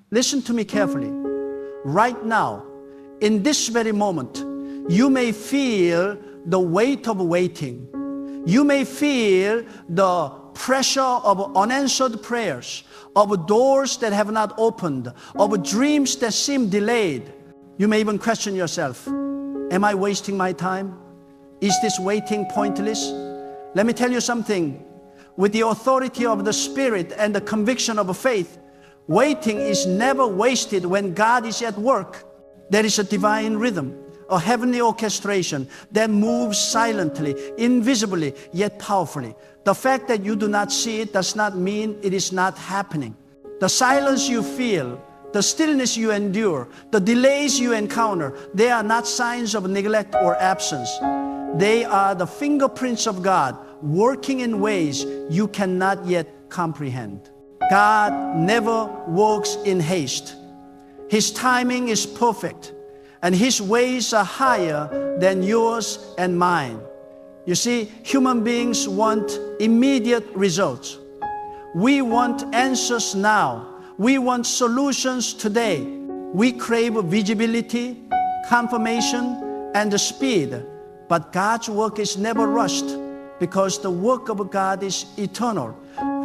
Listen to me carefully. Right now, in this very moment, you may feel the weight of waiting. You may feel the pressure of unanswered prayers, of doors that have not opened, of dreams that seem delayed. You may even question yourself, am I wasting my time? Is this waiting pointless? Let me tell you something. With the authority of the Spirit and the conviction of faith, waiting is never wasted when God is at work. There is a divine rhythm, a heavenly orchestration that moves silently, invisibly, yet powerfully. The fact that you do not see it does not mean it is not happening. The silence you feel, the stillness you endure, the delays you encounter, they are not signs of neglect or absence. They are the fingerprints of God working in ways you cannot yet comprehend. God never works in haste. His timing is perfect, and His ways are higher than yours and mine. You see, human beings want immediate results. We want answers now. We want solutions today. We crave visibility, confirmation, and speed. But God's work is never rushed because the work of God is eternal.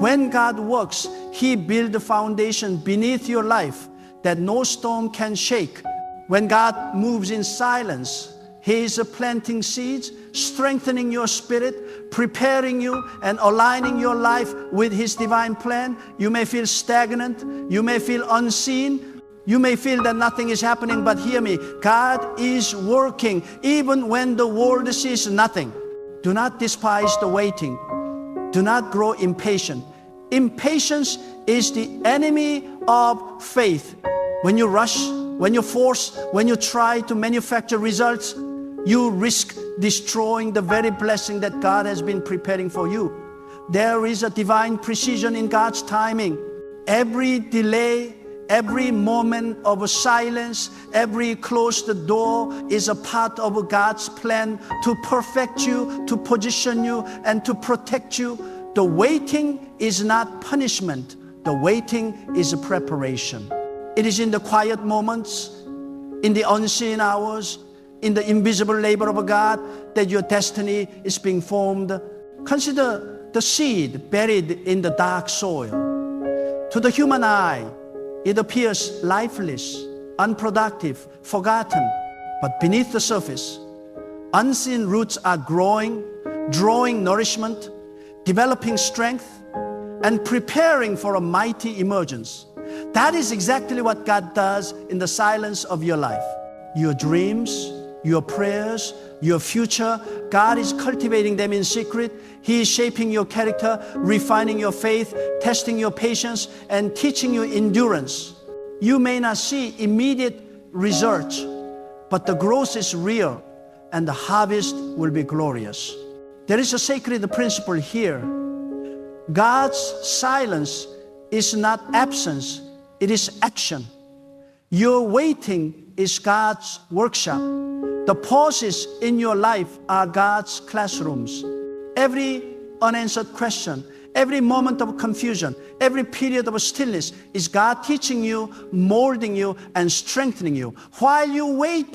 When God works, He builds a foundation beneath your life that no storm can shake. When God moves in silence, He is planting seeds, strengthening your spirit, preparing you and aligning your life with His divine plan. You may feel stagnant, you may feel unseen, you may feel that nothing is happening, but hear me, God is working even when the world sees nothing. Do not despise the waiting. Do not grow impatient. Impatience is the enemy of faith. When you rush, when you force, when you try to manufacture results, you risk destroying the very blessing that God has been preparing for you. There is a divine precision in God's timing. Every delay, every moment of silence, every closed door is a part of God's plan to perfect you, to position you, and to protect you. The waiting is not punishment. The waiting is a preparation. It is in the quiet moments, in the unseen hours, in the invisible labor of God that your destiny is being formed. Consider the seed buried in the dark soil. To the human eye, it appears lifeless, unproductive, forgotten. But beneath the surface, unseen roots are growing, drawing nourishment, developing strength, and preparing for a mighty emergence. That is exactly what God does in the silence of your life. Your dreams, your prayers, your future, God is cultivating them in secret. He is shaping your character, refining your faith, testing your patience, and teaching you endurance. You may not see immediate results, but the growth is real, and the harvest will be glorious. There is a sacred principle here. God's silence is not absence, it is action. Your waiting is God's workshop. The pauses in your life are God's classrooms. Every unanswered question, every moment of confusion, every period of stillness is God teaching you, molding you, and strengthening you. While you wait,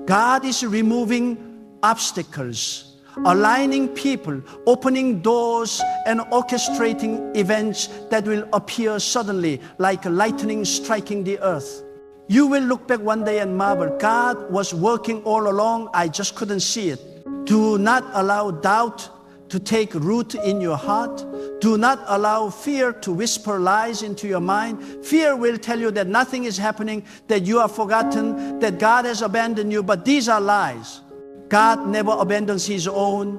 God is removing obstacles, aligning people, opening doors, and orchestrating events that will appear suddenly like lightning striking the earth. You will look back one day and marvel, God was working all along, I just couldn't see it. Do not allow doubt to take root in your heart. Do not allow fear to whisper lies into your mind. Fear will tell you that nothing is happening, that you are forgotten, that God has abandoned you, but these are lies. God never abandons His own.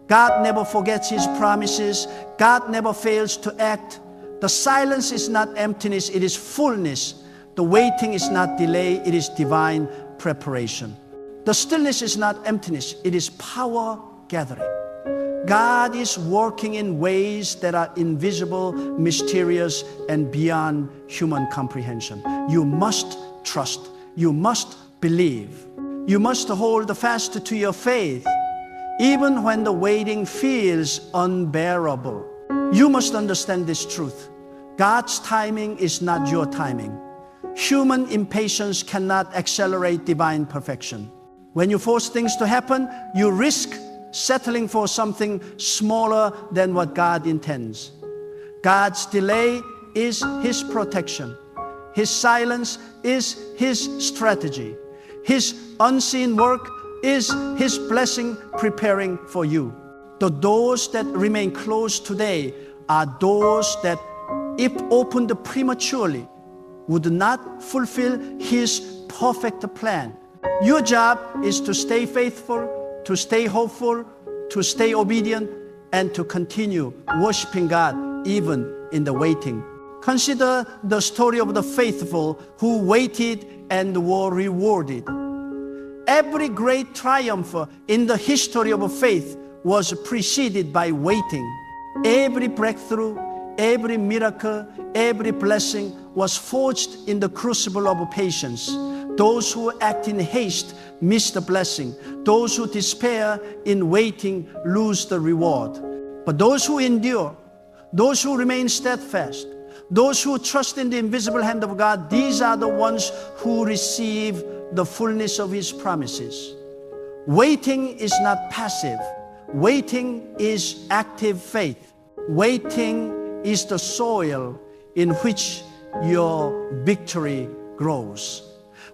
God never forgets His promises. God never fails to act. The silence is not emptiness, it is fullness. The waiting is not delay, it is divine preparation. The stillness is not emptiness, it is power gathering. God is working in ways that are invisible, mysterious, and beyond human comprehension. You must trust. You must believe. You must hold fast to your faith. even when the waiting feels unbearable. You must understand this truth. God's timing is not your timing. Human impatience cannot accelerate divine perfection. When you force things to happen, you risk settling for something smaller than what God intends. God's delay is His protection. His silence is His strategy. His unseen work is His blessing preparing for you. The doors that remain closed today are doors that, if opened prematurely, would not fulfill His perfect plan. Your job is to stay faithful, to stay hopeful, to stay obedient, and to continue worshiping God even in the waiting. Consider the story of the faithful who waited and were rewarded. Every great triumph in the history of faith was preceded by waiting. Every breakthrough, every miracle, every blessing was forged in the crucible of patience. Those who act in haste miss the blessing. Those who despair in waiting lose the reward. But those who endure, those who remain steadfast, those who trust in the invisible hand of God, these are the ones who receive the fullness of His promises. Waiting is not passive. Waiting is active faith. Waiting is the soil in which your victory grows.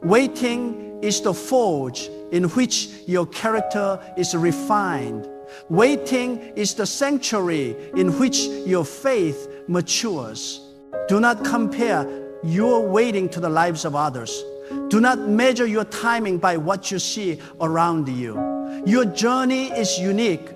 Waiting is the forge in which your character is refined. Waiting is the sanctuary in which your faith matures. Do not compare your waiting to the lives of others. Do not measure your timing by what you see around you. Your journey is unique.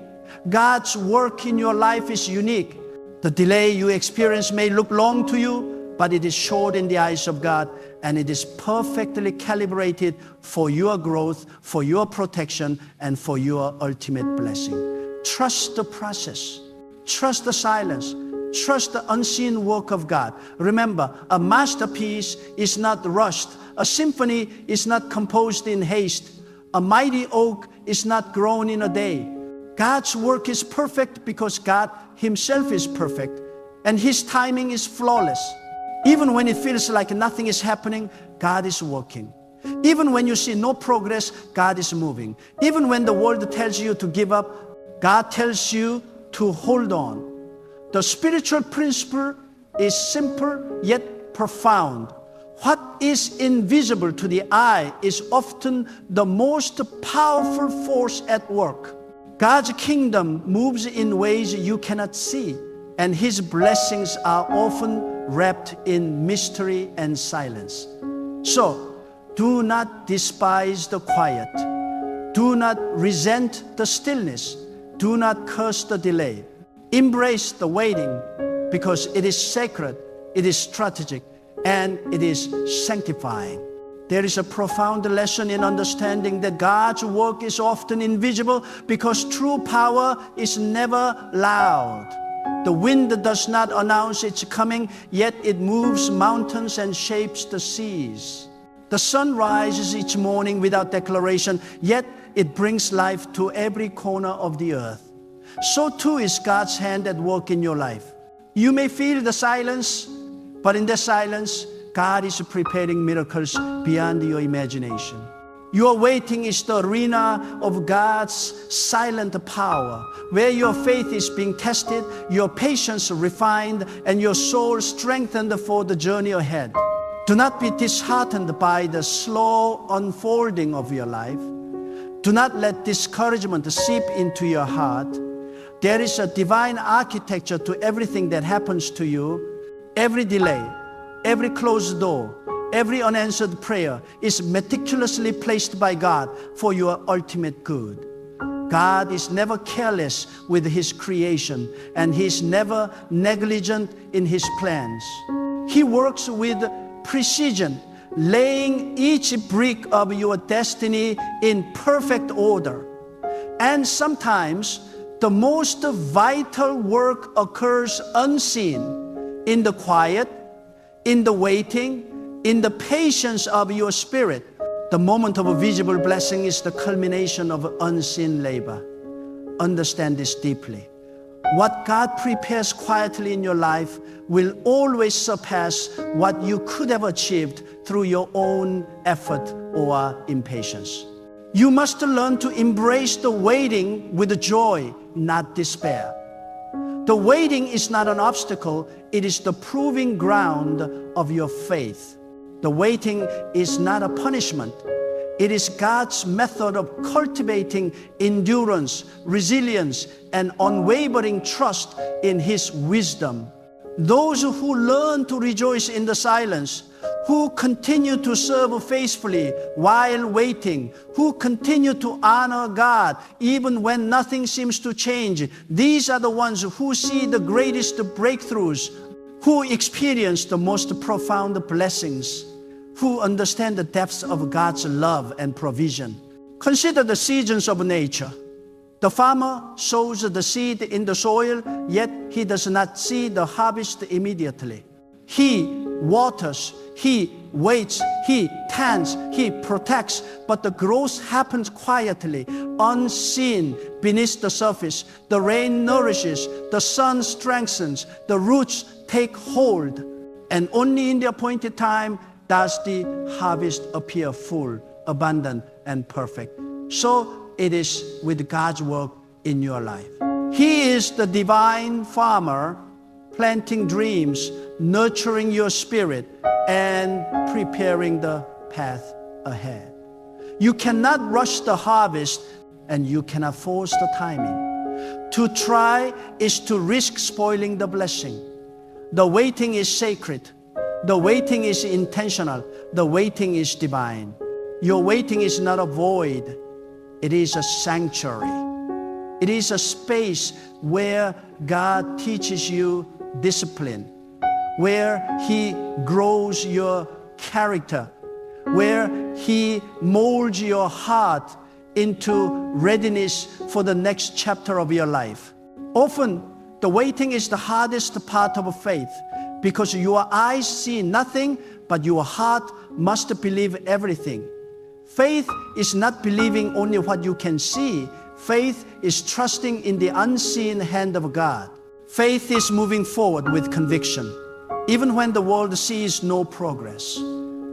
God's work in your life is unique. The delay you experience may look long to you, but it is short in the eyes of God, and it is perfectly calibrated for your growth, for your protection, and for your ultimate blessing. Trust the process. Trust the silence. Trust the unseen work of God. Remember, a masterpiece is not rushed. A symphony is not composed in haste. A mighty oak is not grown in a day. God's work is perfect because God Himself is perfect, and His timing is flawless. Even when it feels like nothing is happening, God is working. Even when you see no progress, God is moving. Even when the world tells you to give up, God tells you to hold on. The spiritual principle is simple yet profound. What is invisible to the eye is often the most powerful force at work. God's kingdom moves in ways you cannot see, and His blessings are often wrapped in mystery and silence. So, do not despise the quiet. Do not resent the stillness. Do not curse the delay. Embrace the waiting because it is sacred, it is strategic, and it is sanctifying. There is a profound lesson in understanding that God's work is often invisible because true power is never loud. The wind does not announce its coming, yet it moves mountains and shapes the seas. The sun rises each morning without declaration, yet it brings life to every corner of the earth. So too is God's hand at work in your life. You may feel the silence, but in the silence, God is preparing miracles beyond your imagination. Your waiting is the arena of God's silent power, where your faith is being tested, your patience refined, and your soul strengthened for the journey ahead. Do not be disheartened by the slow unfolding of your life. Do not let discouragement seep into your heart. There is a divine architecture to everything that happens to you. Every delay, every closed door, every unanswered prayer is meticulously placed by God for your ultimate good. God is never careless with His creation, and He is never negligent in His plans. He works with precision, laying each brick of your destiny in perfect order. And sometimes the most vital work occurs unseen, in the quiet, in the waiting, in the patience of your spirit. The moment of a visible blessing is the culmination of unseen labor. understand this deeply. What God prepares quietly in your life will always surpass what you could have achieved through your own effort or impatience. You must learn to embrace the waiting with joy, not despair. The waiting is not an obstacle, it is the proving ground of your faith. The waiting is not a punishment. It is God's method of cultivating endurance, resilience, and unwavering trust in His wisdom. Those who learn to rejoice in the silence, who continue to serve faithfully while waiting, who continue to honor God even when nothing seems to change, these are the ones who see the greatest breakthroughs, who experience the most profound blessings, who understand the depths of God's love and provision. Consider the seasons of nature. The farmer sows the seed in the soil, yet he does not see the harvest immediately. He waters, he waits, he tends, he protects, but the growth happens quietly, unseen beneath the surface. The rain nourishes, the sun strengthens, the roots take hold, and only in the appointed time does the harvest appear full, abundant, and perfect. So it is with God's work in your life. He is the divine farmer, planting dreams, nurturing your spirit, and preparing the path ahead. You cannot rush the harvest, and you cannot force the timing. To try is to risk spoiling the blessing. The waiting is sacred. The waiting is intentional. The waiting is divine. Your waiting is not a void. It is a sanctuary. It is a space where God teaches you discipline, where He grows your character, where He molds your heart into readiness for the next chapter of your life. Often, the waiting is the hardest part of faith because your eyes see nothing, but your heart must believe everything. Faith is not believing only what you can see. Faith is trusting in the unseen hand of God. Faith is moving forward with conviction, even when the world sees no progress.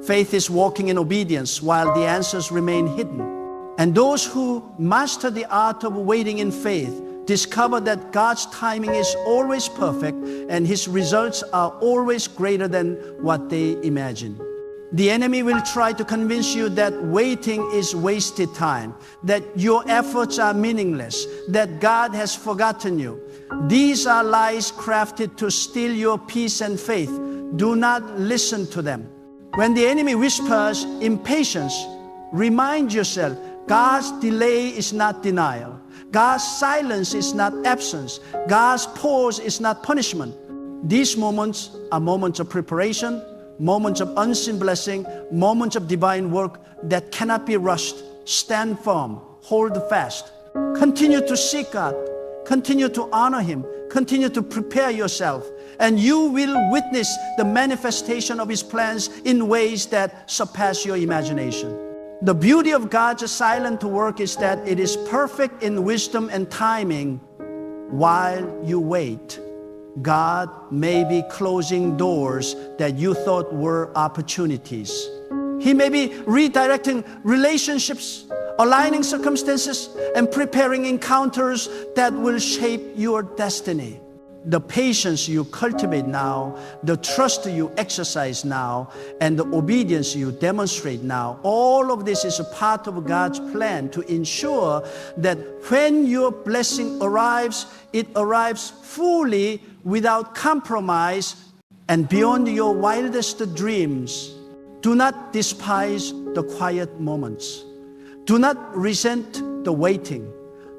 Faith is walking in obedience while the answers remain hidden. And those who master the art of waiting in faith discover that God's timing is always perfect and His results are always greater than what they imagine. The enemy will try to convince you that waiting is wasted time, that your efforts are meaningless, that God has forgotten you. These are lies crafted to steal your peace and faith. Do not listen to them. When the enemy whispers impatience, remind yourself God's delay is not denial. God's silence is not absence. God's pause is not punishment. These moments are moments of preparation, moments of unseen blessing, moments of divine work that cannot be rushed. Stand firm, hold fast. Continue to seek God, continue to honor Him, continue to prepare yourself, and you will witness the manifestation of His plans in ways that surpass your imagination. The beauty of God's silent work is that it is perfect in wisdom and timing. While you wait, God may be closing doors that you thought were opportunities. He may be redirecting relationships, aligning circumstances, and preparing encounters that will shape your destiny. The patience you cultivate now, the trust you exercise now, and the obedience you demonstrate now, all of this is a part of God's plan to ensure that when your blessing arrives, it arrives fully without compromise and beyond your wildest dreams. Do not despise the quiet moments. Do not resent the waiting.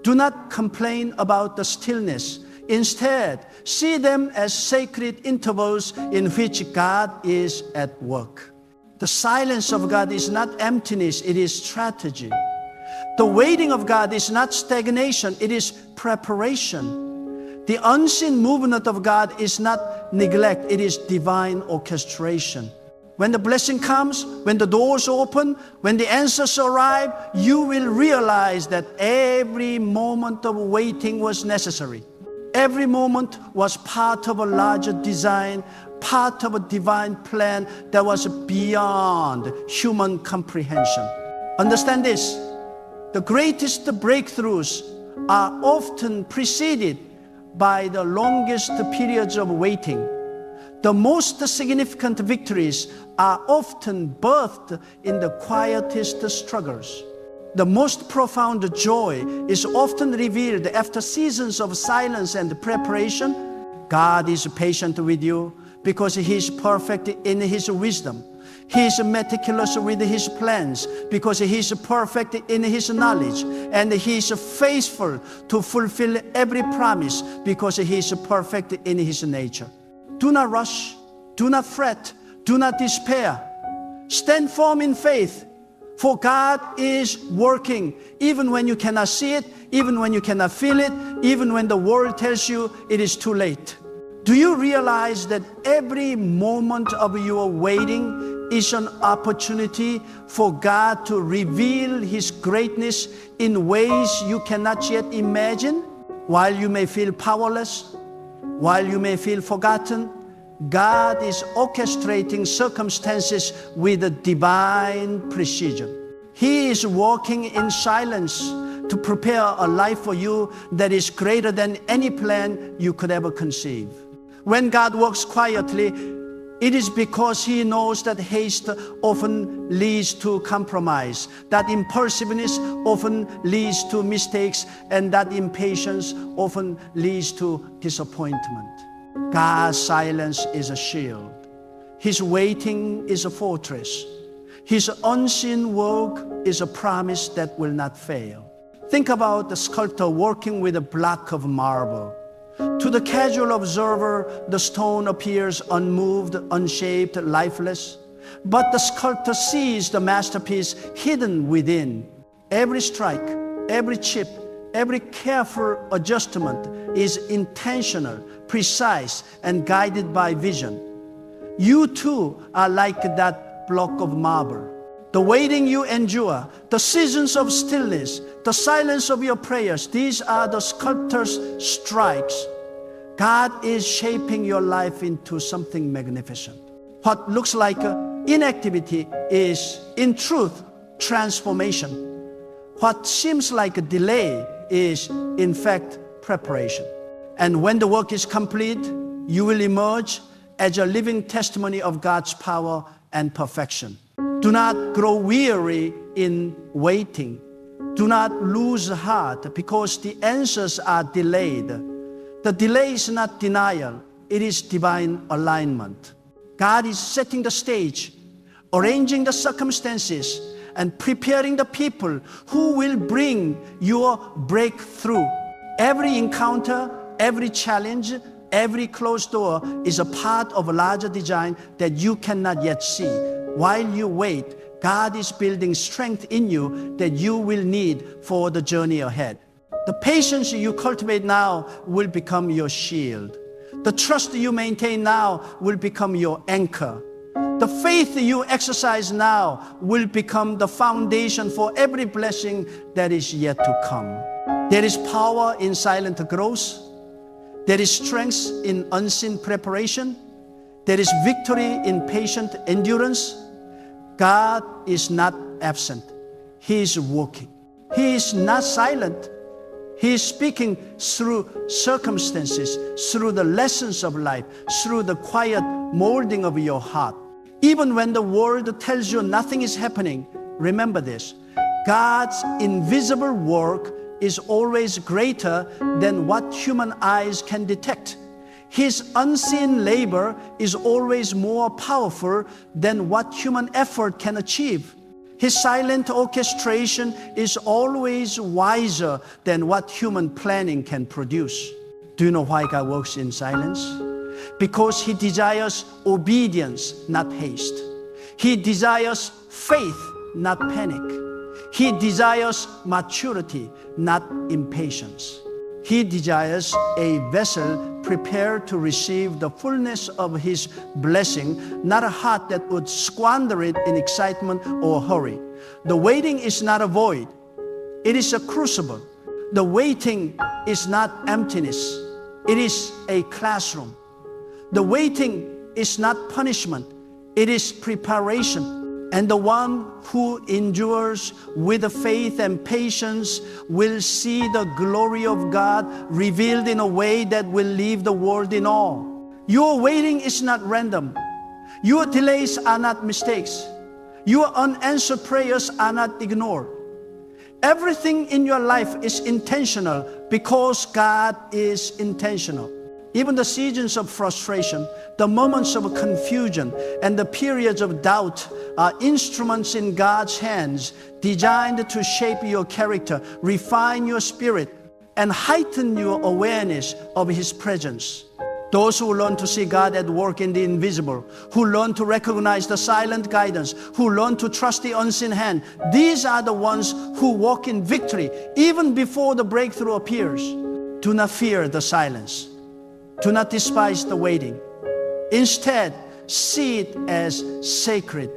Do not complain about the stillness. Instead, see them as sacred intervals in which God is at work. The silence of God is not emptiness, it is strategy. The waiting of God is not stagnation, it is preparation. The unseen movement of God is not neglect, it is divine orchestration. when the blessing comes, when the doors open, when the answers arrive, you will realize that every moment of waiting was necessary. Every moment was part of a larger design, part of a divine plan that was beyond human comprehension. Understand this, the greatest breakthroughs are often preceded by the longest periods of waiting. The most significant victories are often birthed in the quietest struggles. The most profound joy is often revealed after seasons of silence and preparation. God is patient with you because He is perfect in His wisdom. He is meticulous with His plans because He is perfect in His knowledge. And He is faithful to fulfill every promise because He is perfect in His nature. Do not rush, do not fret, do not despair. Stand firm in faith, for God is working even when you cannot see it, even when you cannot feel it, even when the world tells you it is too late. Do you realize that every moment of your waiting is an opportunity for God to reveal His greatness in ways you cannot yet imagine? While you may feel powerless, while you may feel forgotten, God is orchestrating circumstances with a divine precision. He is working in silence to prepare a life for you that is greater than any plan you could ever conceive. When God works quietly, it is because He knows that haste often leads to compromise, that impulsiveness often leads to mistakes, and that impatience often leads to disappointment. God's silence is a shield. His waiting is a fortress. His unseen work is a promise that will not fail. Think about the sculptor working with a block of marble. To the casual observer, the stone appears unmoved, unshaped, lifeless. But the sculptor sees the masterpiece hidden within. Every strike, every chip, every careful adjustment is intentional, precise, and guided by vision. You too are like that block of marble. The waiting you endure, the seasons of stillness, the silence of your prayers, these are the sculptor's strikes. God is shaping your life into something magnificent. What looks like inactivity is, in truth, transformation. What seems like a delay is, in fact, preparation. And when the work is complete, you will emerge as a living testimony of God's power and perfection. Do not grow weary in waiting. Do not lose heart because the answers are delayed. The delay is not denial, it is divine alignment. God is setting the stage, arranging the circumstances, and preparing the people who will bring your breakthrough. Every encounter, every challenge, every closed door is a part of a larger design that you cannot yet see. While you wait, God is building strength in you that you will need for the journey ahead. The patience you cultivate now will become your shield. The trust you maintain now will become your anchor. The faith you exercise now will become the foundation for every blessing that is yet to come. There is power in silent growth. There is strength in unseen preparation. There is victory in patient endurance. God is not absent. He is working. He is not silent. He is speaking through circumstances, through the lessons of life, through the quiet molding of your heart. Even when the world tells you nothing is happening, remember this: God's invisible work is always greater than what human eyes can detect. His unseen labor is always more powerful than what human effort can achieve. His silent orchestration is always wiser than what human planning can produce. Do you know why God works in silence? Because He desires obedience, not haste. He desires faith, not panic. He desires maturity, not impatience. He desires a vessel prepared to receive the fullness of His blessing, not a heart that would squander it in excitement or hurry. The waiting is not a void. It is a crucible. The waiting is not emptiness. It is a classroom. The waiting is not punishment. It is preparation. And the one who endures with faith and patience will see the glory of God revealed in a way that will leave the world in awe. Your waiting is not random. Your delays are not mistakes. Your unanswered prayers are not ignored. Everything in your life is intentional because God is intentional. Even the seasons of frustration, the moments of confusion, and the periods of doubt are instruments in God's hands designed to shape your character, refine your spirit, and heighten your awareness of His presence. Those who learn to see God at work in the invisible, who learn to recognize the silent guidance, who learn to trust the unseen hand, these are the ones who walk in victory even before the breakthrough appears. Do not fear the silence. Do not despise the waiting. Instead, see it as sacred.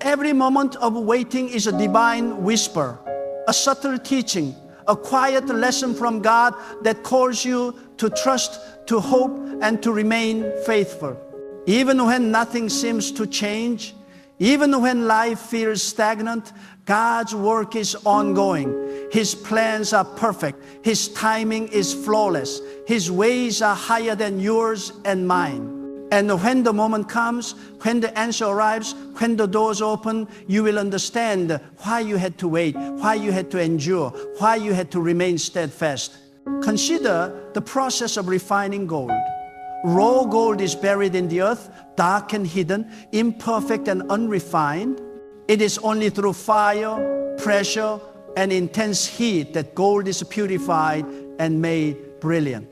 Every moment of waiting is a divine whisper, a subtle teaching, a quiet lesson from God that calls you to trust, to hope, and to remain faithful. Even when nothing seems to change, even when life feels stagnant, God's work is ongoing. His plans are perfect. His timing is flawless. His ways are higher than yours and mine. And when the moment comes, when the answer arrives, when the doors open, you will understand why you had to wait, why you had to endure, why you had to remain steadfast. Consider the process of refining gold. Raw gold is buried in the earth, dark and hidden, imperfect and unrefined. It is only through fire, pressure, and intense heat that gold is purified and made brilliant.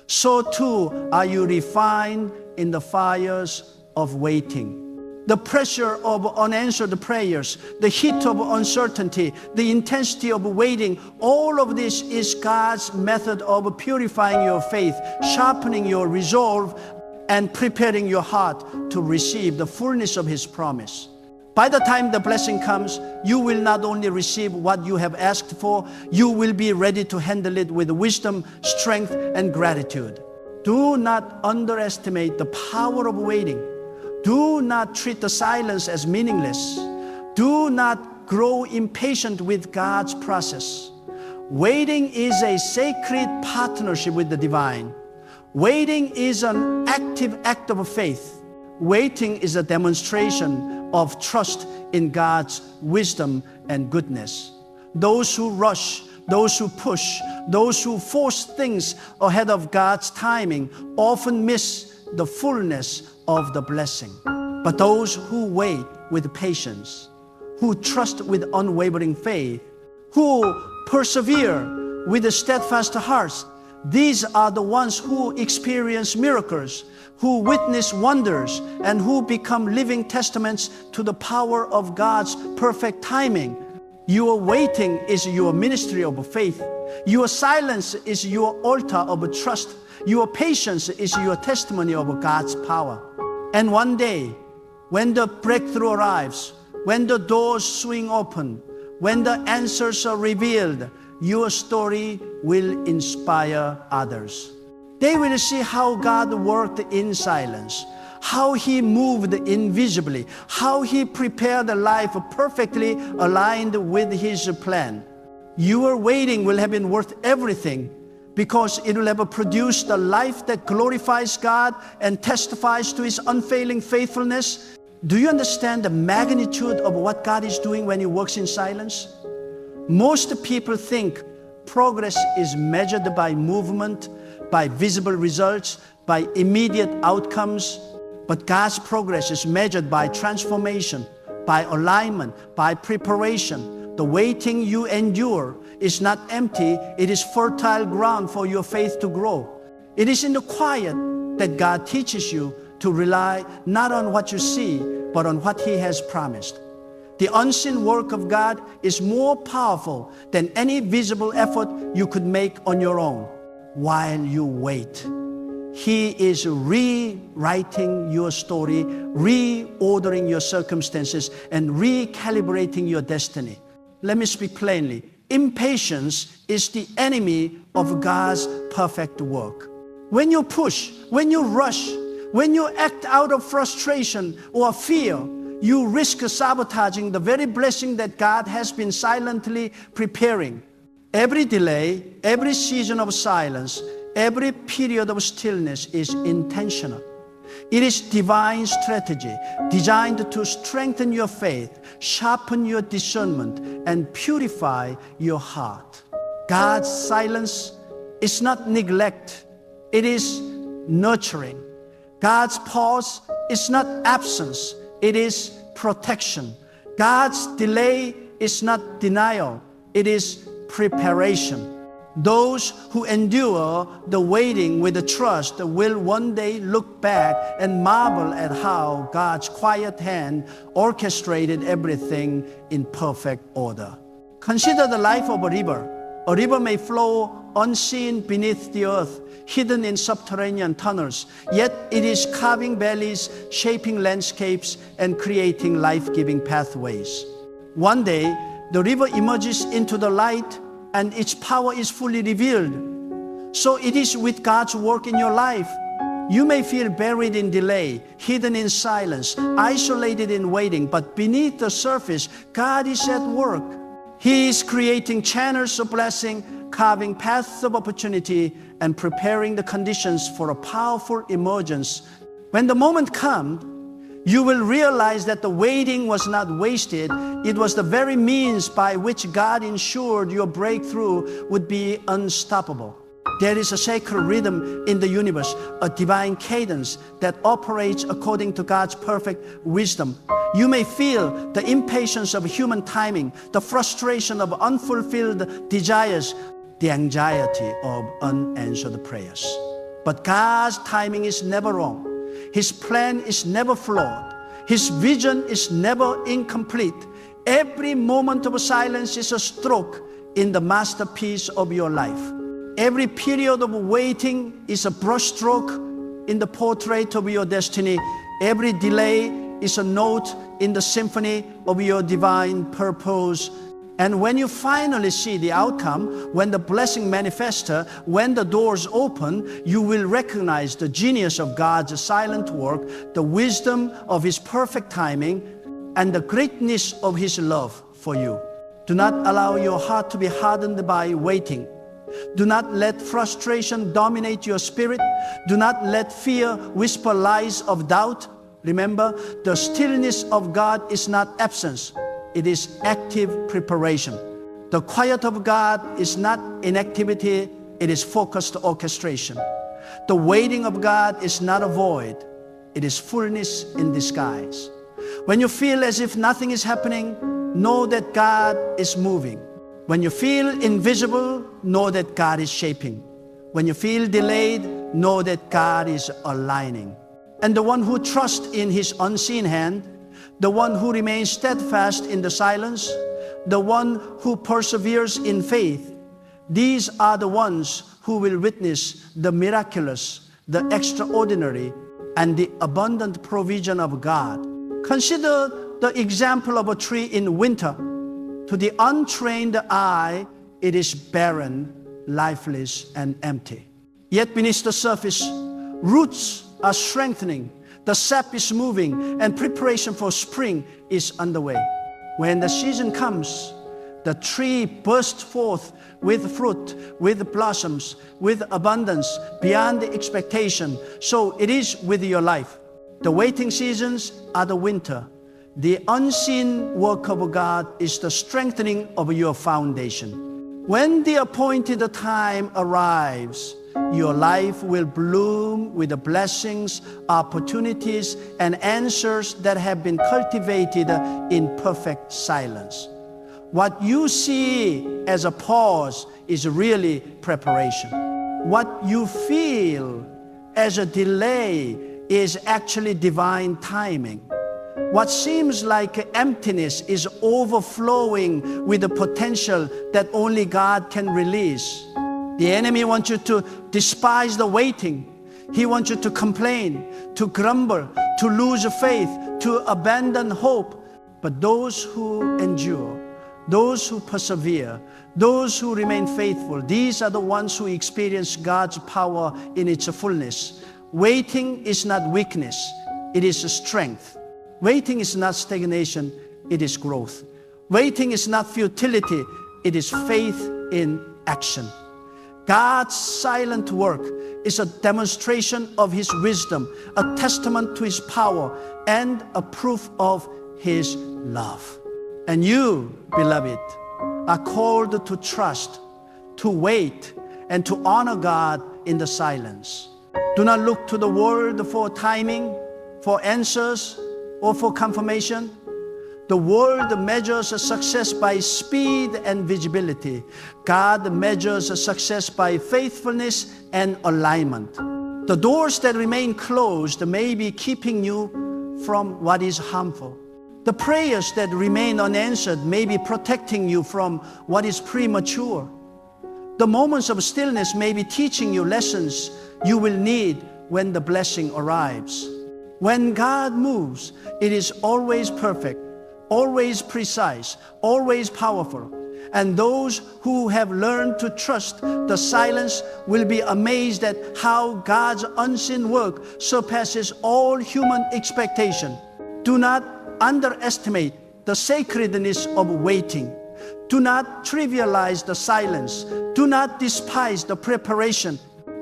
So too are you refined in the fires of waiting. The pressure of unanswered prayers, the heat of uncertainty, the intensity of waiting, all of this is God's method of purifying your faith, sharpening your resolve, and preparing your heart to receive the fullness of His promise. By the time the blessing comes, you will not only receive what you have asked for, you will be ready to handle it with wisdom, strength, and gratitude. Do not underestimate the power of waiting. Do not treat the silence as meaningless. Do not grow impatient with God's process. Waiting is a sacred partnership with the divine. Waiting is an active act of faith. Waiting is a demonstration of trust in God's wisdom and goodness. Those who rush, those who push, those who force things ahead of God's timing often miss the fullness of the blessing. But those who wait with patience, who trust with unwavering faith, who persevere with steadfast hearts, these are the ones who experience miracles, who witness wonders, and who become living testaments to the power of God's perfect timing. Your waiting is your ministry of faith. Your silence is your altar of trust. Your patience is your testimony of God's power. And one day, when the breakthrough arrives, when the doors swing open, when the answers are revealed, your story will inspire others. They will see how God worked in silence, how He moved invisibly, how He prepared a life perfectly aligned with His plan. Your waiting will have been worth everything because it will have produced a life that glorifies God and testifies to His unfailing faithfulness. Do you understand the magnitude of what God is doing when He works in silence? Most people think progress is measured by movement, by visible results, by immediate outcomes. But God's progress is measured by transformation, by alignment, by preparation. The waiting you endure is not empty, it is fertile ground for your faith to grow. It is in the quiet that God teaches you to rely not on what you see, but on what He has promised. The unseen work of God is more powerful than any visible effort you could make on your own. while you wait. He is rewriting your story, reordering your circumstances, and recalibrating your destiny. Let me speak plainly. Impatience is the enemy of God's perfect work. When you push, when you rush, when you act out of frustration or fear, you risk sabotaging the very blessing that God has been silently preparing. Every delay, every season of silence, every period of stillness is intentional. It is divine strategy designed to strengthen your faith, sharpen your discernment, and purify your heart. God's silence is not neglect, it is nurturing. God's pause is not absence, it is protection. God's delay is not denial, it is preparation. Those who endure the waiting with the trust will one day look back and marvel at how God's quiet hand orchestrated everything in perfect order. Consider the life of a river. A river may flow unseen beneath the earth, hidden in subterranean tunnels, yet it is carving valleys, shaping landscapes, and creating life-giving pathways. One day, the river emerges into the light and its power is fully revealed. So it is with God's work in your life. You may feel buried in delay, hidden in silence, isolated in waiting, but beneath the surface, God is at work. He is creating channels of blessing, carving paths of opportunity, and preparing the conditions for a powerful emergence. When the moment comes, you will realize that the waiting was not wasted. It was the very means by which God ensured your breakthrough would be unstoppable. There is a sacred rhythm in the universe, a divine cadence that operates according to God's perfect wisdom. You may feel the impatience of human timing, the frustration of unfulfilled desires, the anxiety of unanswered prayers. But God's timing is never wrong. His plan is never flawed. His vision is never incomplete. Every moment of silence is a stroke in the masterpiece of your life. Every period of waiting is a brushstroke in the portrait of your destiny. Every delay is a note in the symphony of your divine purpose. And when you finally see the outcome, when the blessing manifests, when the doors open, you will recognize the genius of God's silent work, the wisdom of His perfect timing, and the greatness of His love for you. Do not allow your heart to be hardened by waiting. Do not let frustration dominate your spirit. Do not let fear whisper lies of doubt. Remember, the stillness of God is not absence. It is active preparation. The quiet of God is not inactivity, it is focused orchestration. The waiting of God is not a void, it is fullness in disguise. When you feel as if nothing is happening, know that God is moving. When you feel invisible, know that God is shaping. When you feel delayed, know that God is aligning. And the one who trusts in His unseen hand, the one who remains steadfast in the silence, the one who perseveres in faith, these are the ones who will witness the miraculous, the extraordinary, and the abundant provision of God. Consider the example of a tree in winter. To the untrained eye, it is barren, lifeless, and empty. Yet beneath the surface, roots are strengthening, the sap is moving, and preparation for spring is underway. When the season comes, the tree bursts forth with fruit, with blossoms, with abundance beyond the expectation. So it is with your life. The waiting seasons are the winter. The unseen work of God is the strengthening of your foundation. When the appointed time arrives, your life will bloom with the blessings, opportunities, and answers that have been cultivated in perfect silence. What you see as a pause is really preparation. What you feel as a delay is actually divine timing. What seems like emptiness is overflowing with the potential that only God can release. The enemy wants you to despise the waiting. He wants you to complain, to grumble, to lose faith, to abandon hope. But those who endure, those who persevere, those who remain faithful, these are the ones who experience God's power in its fullness. Waiting is not weakness, it is strength. Waiting is not stagnation, it is growth. Waiting is not futility, it is faith in action. God's silent work is a demonstration of His wisdom, a testament to His power, and a proof of His love. And you, beloved, are called to trust, to wait, and to honor God in the silence. Do not look to the world for timing, for answers, or for confirmation. The world measures success by speed and visibility. God measures success by faithfulness and alignment. The doors that remain closed may be keeping you from what is harmful. The prayers that remain unanswered may be protecting you from what is premature. The moments of stillness may be teaching you lessons you will need when the blessing arrives. When God moves, it is always perfect, always precise, always powerful. And those who have learned to trust the silence will be amazed at how God's unseen work surpasses all human expectation. Do not underestimate the sacredness of waiting. Do not trivialize the silence. Do not despise the preparation.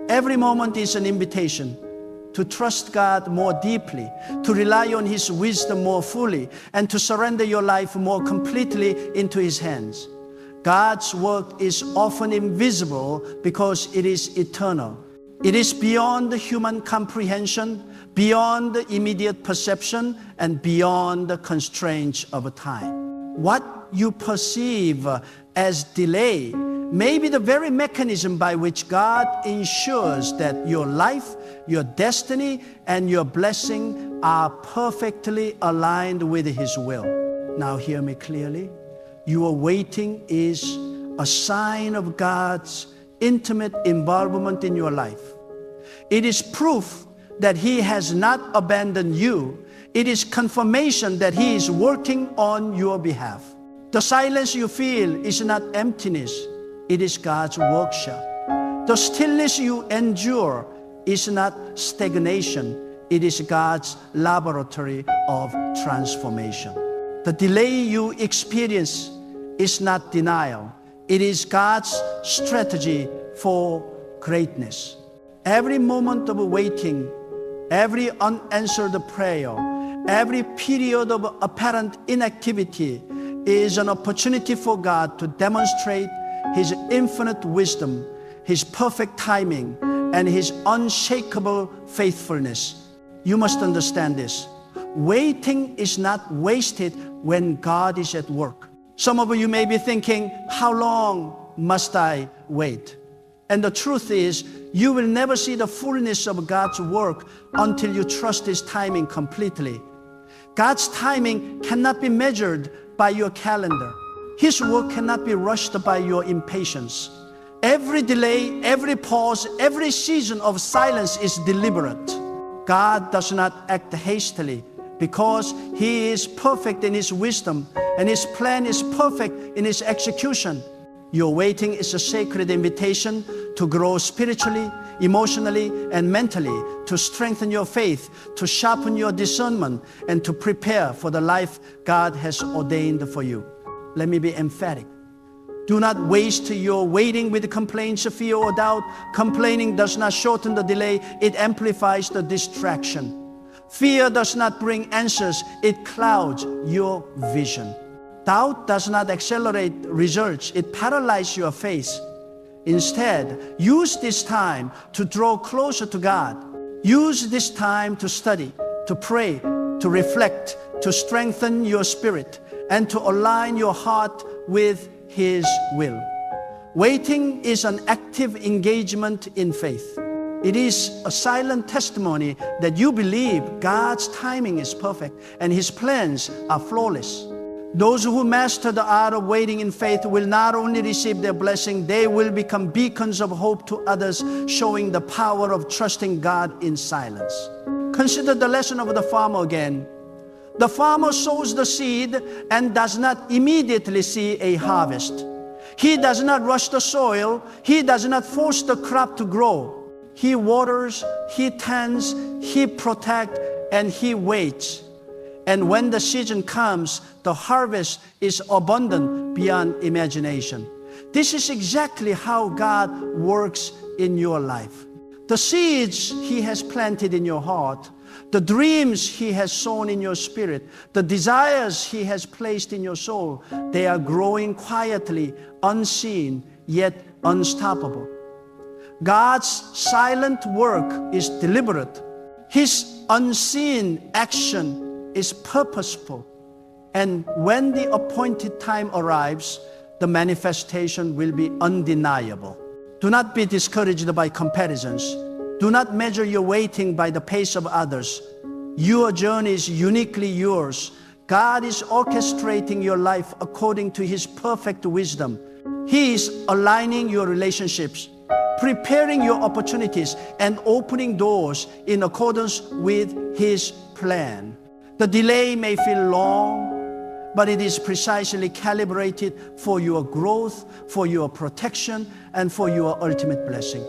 Every moment is an invitation to trust God more deeply, to rely on His wisdom more fully, and to surrender your life more completely into His hands. God's work is often invisible because it is eternal. It is beyond the human comprehension, beyond the immediate perception, and beyond the constraints of time. What you perceive as delay may be the very mechanism by which God ensures that your life, your destiny, and your blessing are perfectly aligned with His will. Now hear me clearly. Your waiting is a sign of God's intimate involvement in your life. It is proof that He has not abandoned you. It is confirmation that He is working on your behalf. The silence you feel is not emptiness. It is God's workshop. The stillness you endure is not stagnation. It is God's laboratory of transformation. The delay you experience is not denial. It is God's strategy for greatness. Every moment of waiting, every unanswered prayer, every period of apparent inactivity is an opportunity for God to demonstrate His infinite wisdom, His perfect timing, and His unshakable faithfulness. You must understand this. Waiting is not wasted when God is at work. Some of you may be thinking, how long must I wait? And the truth is, you will never see the fullness of God's work until you trust His timing completely. God's timing cannot be measured by your calendar. His work cannot be rushed by your impatience. Every delay, every pause, every season of silence is deliberate. God does not act hastily because He is perfect in His wisdom and His plan is perfect in His execution. Your waiting is a sacred invitation to grow spiritually, emotionally, and mentally, to strengthen your faith, to sharpen your discernment, and to prepare for the life God has ordained for you. Let me be emphatic. Do not waste your waiting with complaints, fear, or doubt. Complaining does not shorten the delay, it amplifies the distraction. Fear does not bring answers, it clouds your vision. Doubt does not accelerate results, it paralyzes your faith. Instead, use this time to draw closer to God. Use this time to study, to pray, to reflect, to strengthen your spirit, and to align your heart with His will. Waiting is an active engagement in faith. It is a silent testimony that you believe God's timing is perfect and His plans are flawless. Those who master the art of waiting in faith will not only receive their blessing, they will become beacons of hope to others, showing the power of trusting God in silence. Consider the lesson of the farmer again. The farmer sows the seed and does not immediately see a harvest. He does not rush the soil. He does not force the crop to grow. He waters, he tends, he protects, and he waits. And when the season comes, the harvest is abundant beyond imagination. This is exactly how God works in your life. The seeds He has planted in your heart, the dreams He has sown in your spirit, the desires He has placed in your soul, they are growing quietly, unseen, yet unstoppable. God's silent work is deliberate. His unseen action is purposeful. And when the appointed time arrives, the manifestation will be undeniable. Do not be discouraged by comparisons. Do not measure your waiting by the pace of others. Your journey is uniquely yours. God is orchestrating your life according to His perfect wisdom. He is aligning your relationships, preparing your opportunities, and opening doors in accordance with His plan. The delay may feel long, but it is precisely calibrated for your growth, for your protection, and for your ultimate blessing.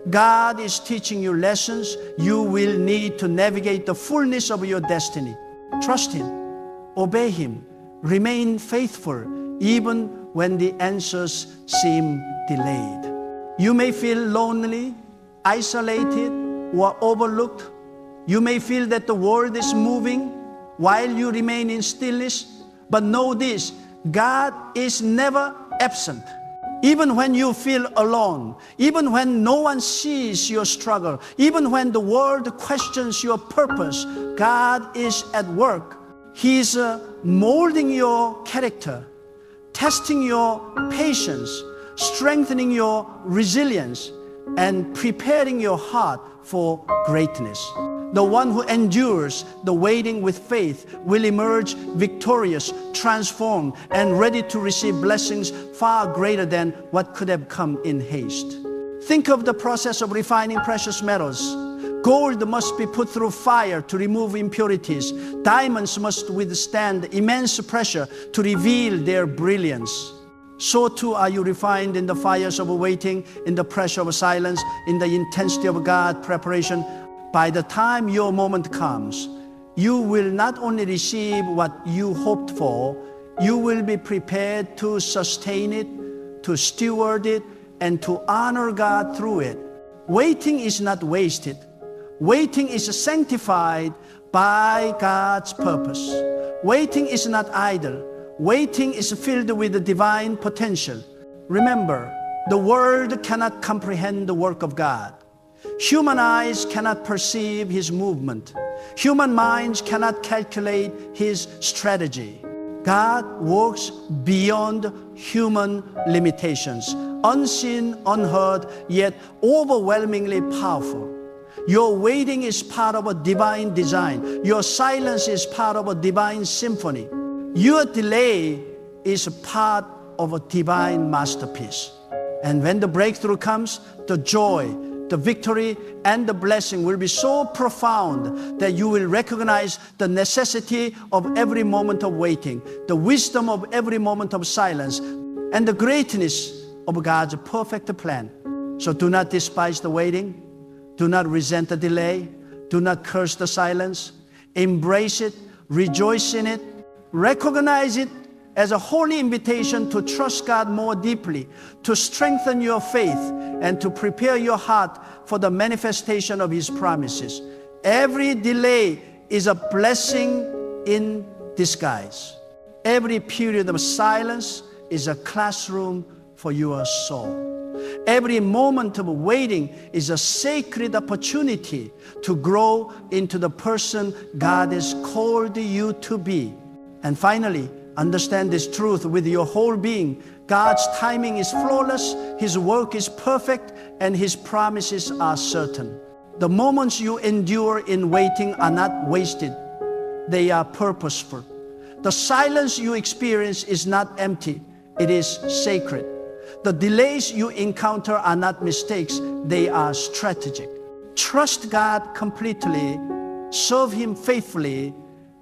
God is teaching you lessons you will need to navigate the fullness of your destiny. Trust Him, obey Him, remain faithful, even when the answers seem delayed. You may feel lonely, isolated, or overlooked. You may feel that the world is moving while you remain in stillness. But know this, God is never absent. Even when you feel alone, even when no one sees your struggle, even when the world questions your purpose, God is at work. He is molding your character, testing your patience, strengthening your resilience, and preparing your heart for greatness. The one who endures the waiting with faith will emerge victorious, transformed, and ready to receive blessings far greater than what could have come in haste. Think of the process of refining precious metals. Gold must be put through fire to remove impurities. Diamonds must withstand immense pressure to reveal their brilliance. So too are you refined in the fires of waiting, in the pressure of silence, in the intensity of God's preparation. By the time your moment comes, you will not only receive what you hoped for, you will be prepared to sustain it, to steward it, and to honor God through it. Waiting is not wasted. Waiting is sanctified by God's purpose. Waiting is not idle. Waiting is filled with the divine potential. Remember, the world cannot comprehend the work of God. Human eyes cannot perceive His movement. Human minds cannot calculate His strategy. God works beyond human limitations, unseen, unheard, yet overwhelmingly powerful. Your waiting is part of a divine design. Your silence is part of a divine symphony. Your delay is a part of a divine masterpiece. And when the breakthrough comes, the joy, the victory, and the blessing will be so profound that you will recognize the necessity of every moment of waiting, the wisdom of every moment of silence, and the greatness of God's perfect plan. So do not despise the waiting. Do not resent the delay. Do not curse the silence. Embrace it. Rejoice in it. Recognize it as a holy invitation to trust God more deeply, to strengthen your faith, and to prepare your heart for the manifestation of His promises. Every delay is a blessing in disguise. Every period of silence is a classroom for your soul. Every moment of waiting is a sacred opportunity to grow into the person God has called you to be. And finally, understand this truth with your whole being. God's timing is flawless, His work is perfect, and His promises are certain. The moments you endure in waiting are not wasted. They are purposeful. The silence you experience is not empty, it is sacred. The delays you encounter are not mistakes, they are strategic. Trust God completely, serve Him faithfully,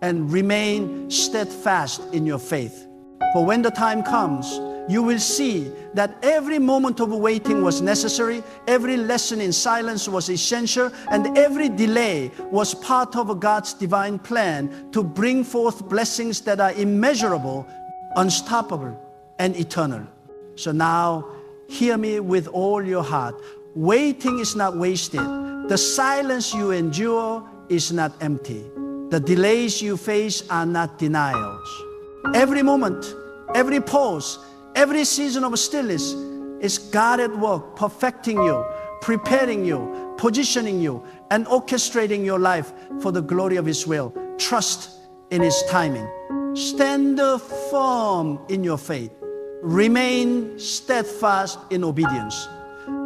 and remain steadfast in your faith. For when the time comes, you will see that every moment of waiting was necessary, every lesson in silence was essential, and every delay was part of God's divine plan to bring forth blessings that are immeasurable, unstoppable, and eternal. So now, hear me with all your heart. Waiting is not wasted. The silence you endure is not empty. The delays you face are not denials. Every moment, every pause, every season of stillness is God at work, perfecting you, preparing you, positioning you, and orchestrating your life for the glory of His will. Trust in His timing. Stand firm in your faith. Remain steadfast in obedience.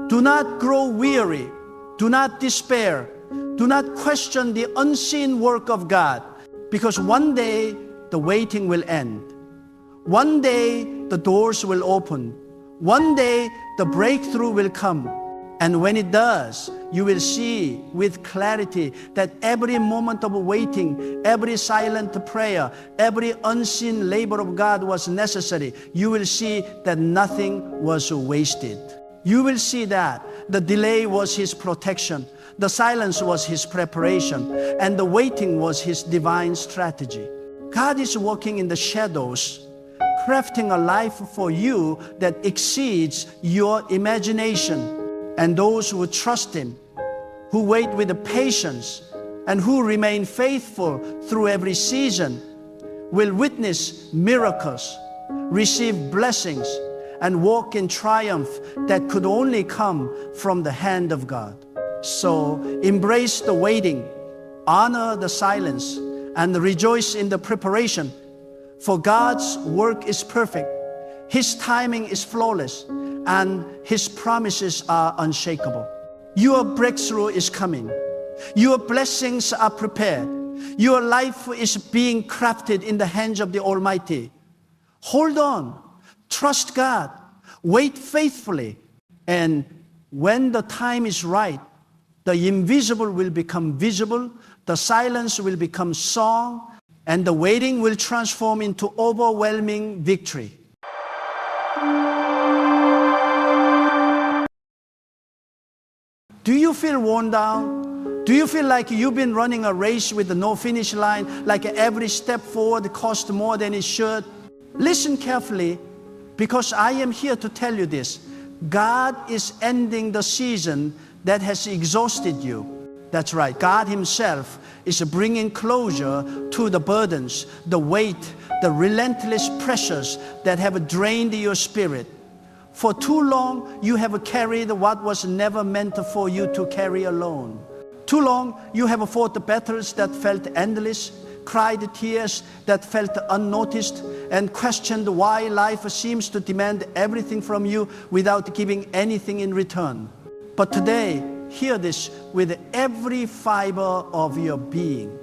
Do not grow weary. Do not despair. Do not question the unseen work of God, because one day the waiting will end. One day the doors will open. One day the breakthrough will come. And when it does, you will see with clarity that every moment of waiting, every silent prayer, every unseen labor of God was necessary. You will see that nothing was wasted. You will see that the delay was His protection, the silence was His preparation, and the waiting was His divine strategy. God is working in the shadows, crafting a life for you that exceeds your imagination. And those who trust Him, who wait with patience, and who remain faithful through every season, will witness miracles, receive blessings, and walk in triumph that could only come from the hand of God. So embrace the waiting, honor the silence, and rejoice in the preparation. For God's work is perfect, His timing is flawless, and His promises are unshakable. Your breakthrough is coming. Your blessings are prepared. Your life is being crafted in the hands of the Almighty. Hold on. Trust God. Wait faithfully. And when the time is right, the invisible will become visible, the silence will become song, and the waiting will transform into overwhelming victory. Do you feel worn down? Do you feel like you've been running a race with no finish line, like every step forward cost more than it should? Listen carefully, because I am here to tell you this. God is ending the season that has exhausted you. That's right, God Himself is bringing closure to the burdens, the weight, the relentless pressures that have drained your spirit. For too long, you have carried what was never meant for you to carry alone. Too long, you have fought the battles that felt endless, cried tears that felt unnoticed, and questioned why life seems to demand everything from you without giving anything in return. But today, hear this with every fiber of your being.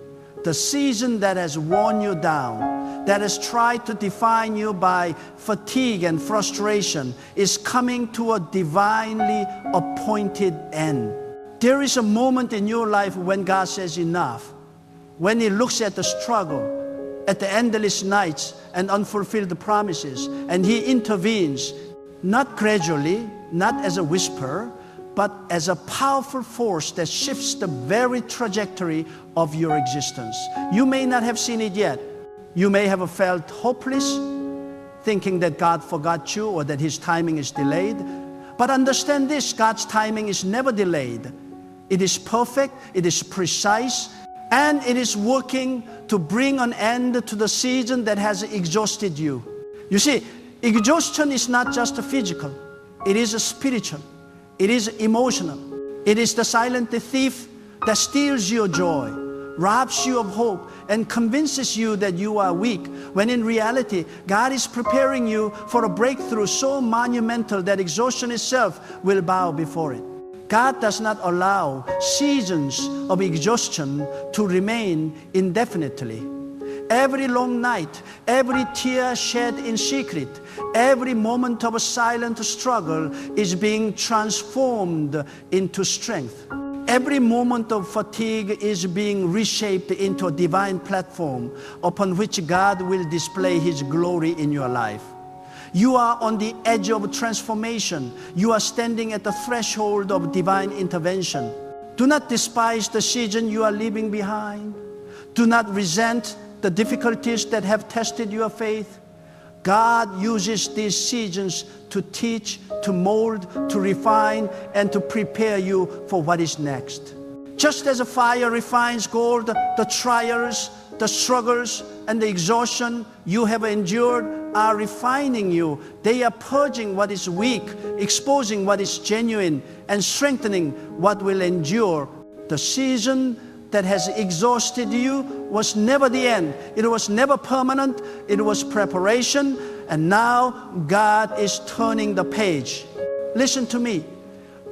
The season that has worn you down, that has tried to define you by fatigue and frustration, is coming to a divinely appointed end. There is a moment in your life when God says enough, when He looks at the struggle, at the endless nights and unfulfilled promises, and He intervenes, not gradually, not as a whisper, but as a powerful force that shifts the very trajectory of your existence. You may not have seen it yet. You may have felt hopeless, thinking that God forgot you or that His timing is delayed. But understand this, God's timing is never delayed. It is perfect, it is precise, and it is working to bring an end to the season that has exhausted you. You see, exhaustion is not just physical, it is spiritual. It is emotional. It is the silent thief that steals your joy, robs you of hope, and convinces you that you are weak, when in reality, God is preparing you for a breakthrough so monumental that exhaustion itself will bow before it. God does not allow seasons of exhaustion to remain indefinitely. every long night, every tear shed in secret, every moment of a silent struggle is being transformed into strength. Every moment of fatigue is being reshaped into a divine platform upon which God will display His glory in your life. You are on the edge of transformation. You are standing at the threshold of divine intervention. Do not despise the season you are leaving behind. Do not resent the difficulties that have tested your faith. God uses these seasons to teach, to mold, to refine, and to prepare you for what is next. Just as a fire refines gold, the trials, the struggles, and the exhaustion you have endured are refining you. They are purging what is weak, exposing what is genuine, and strengthening what will endure. The season that has exhausted you was never the end. It was never permanent. It was preparation. And now God is turning the page. Listen to me.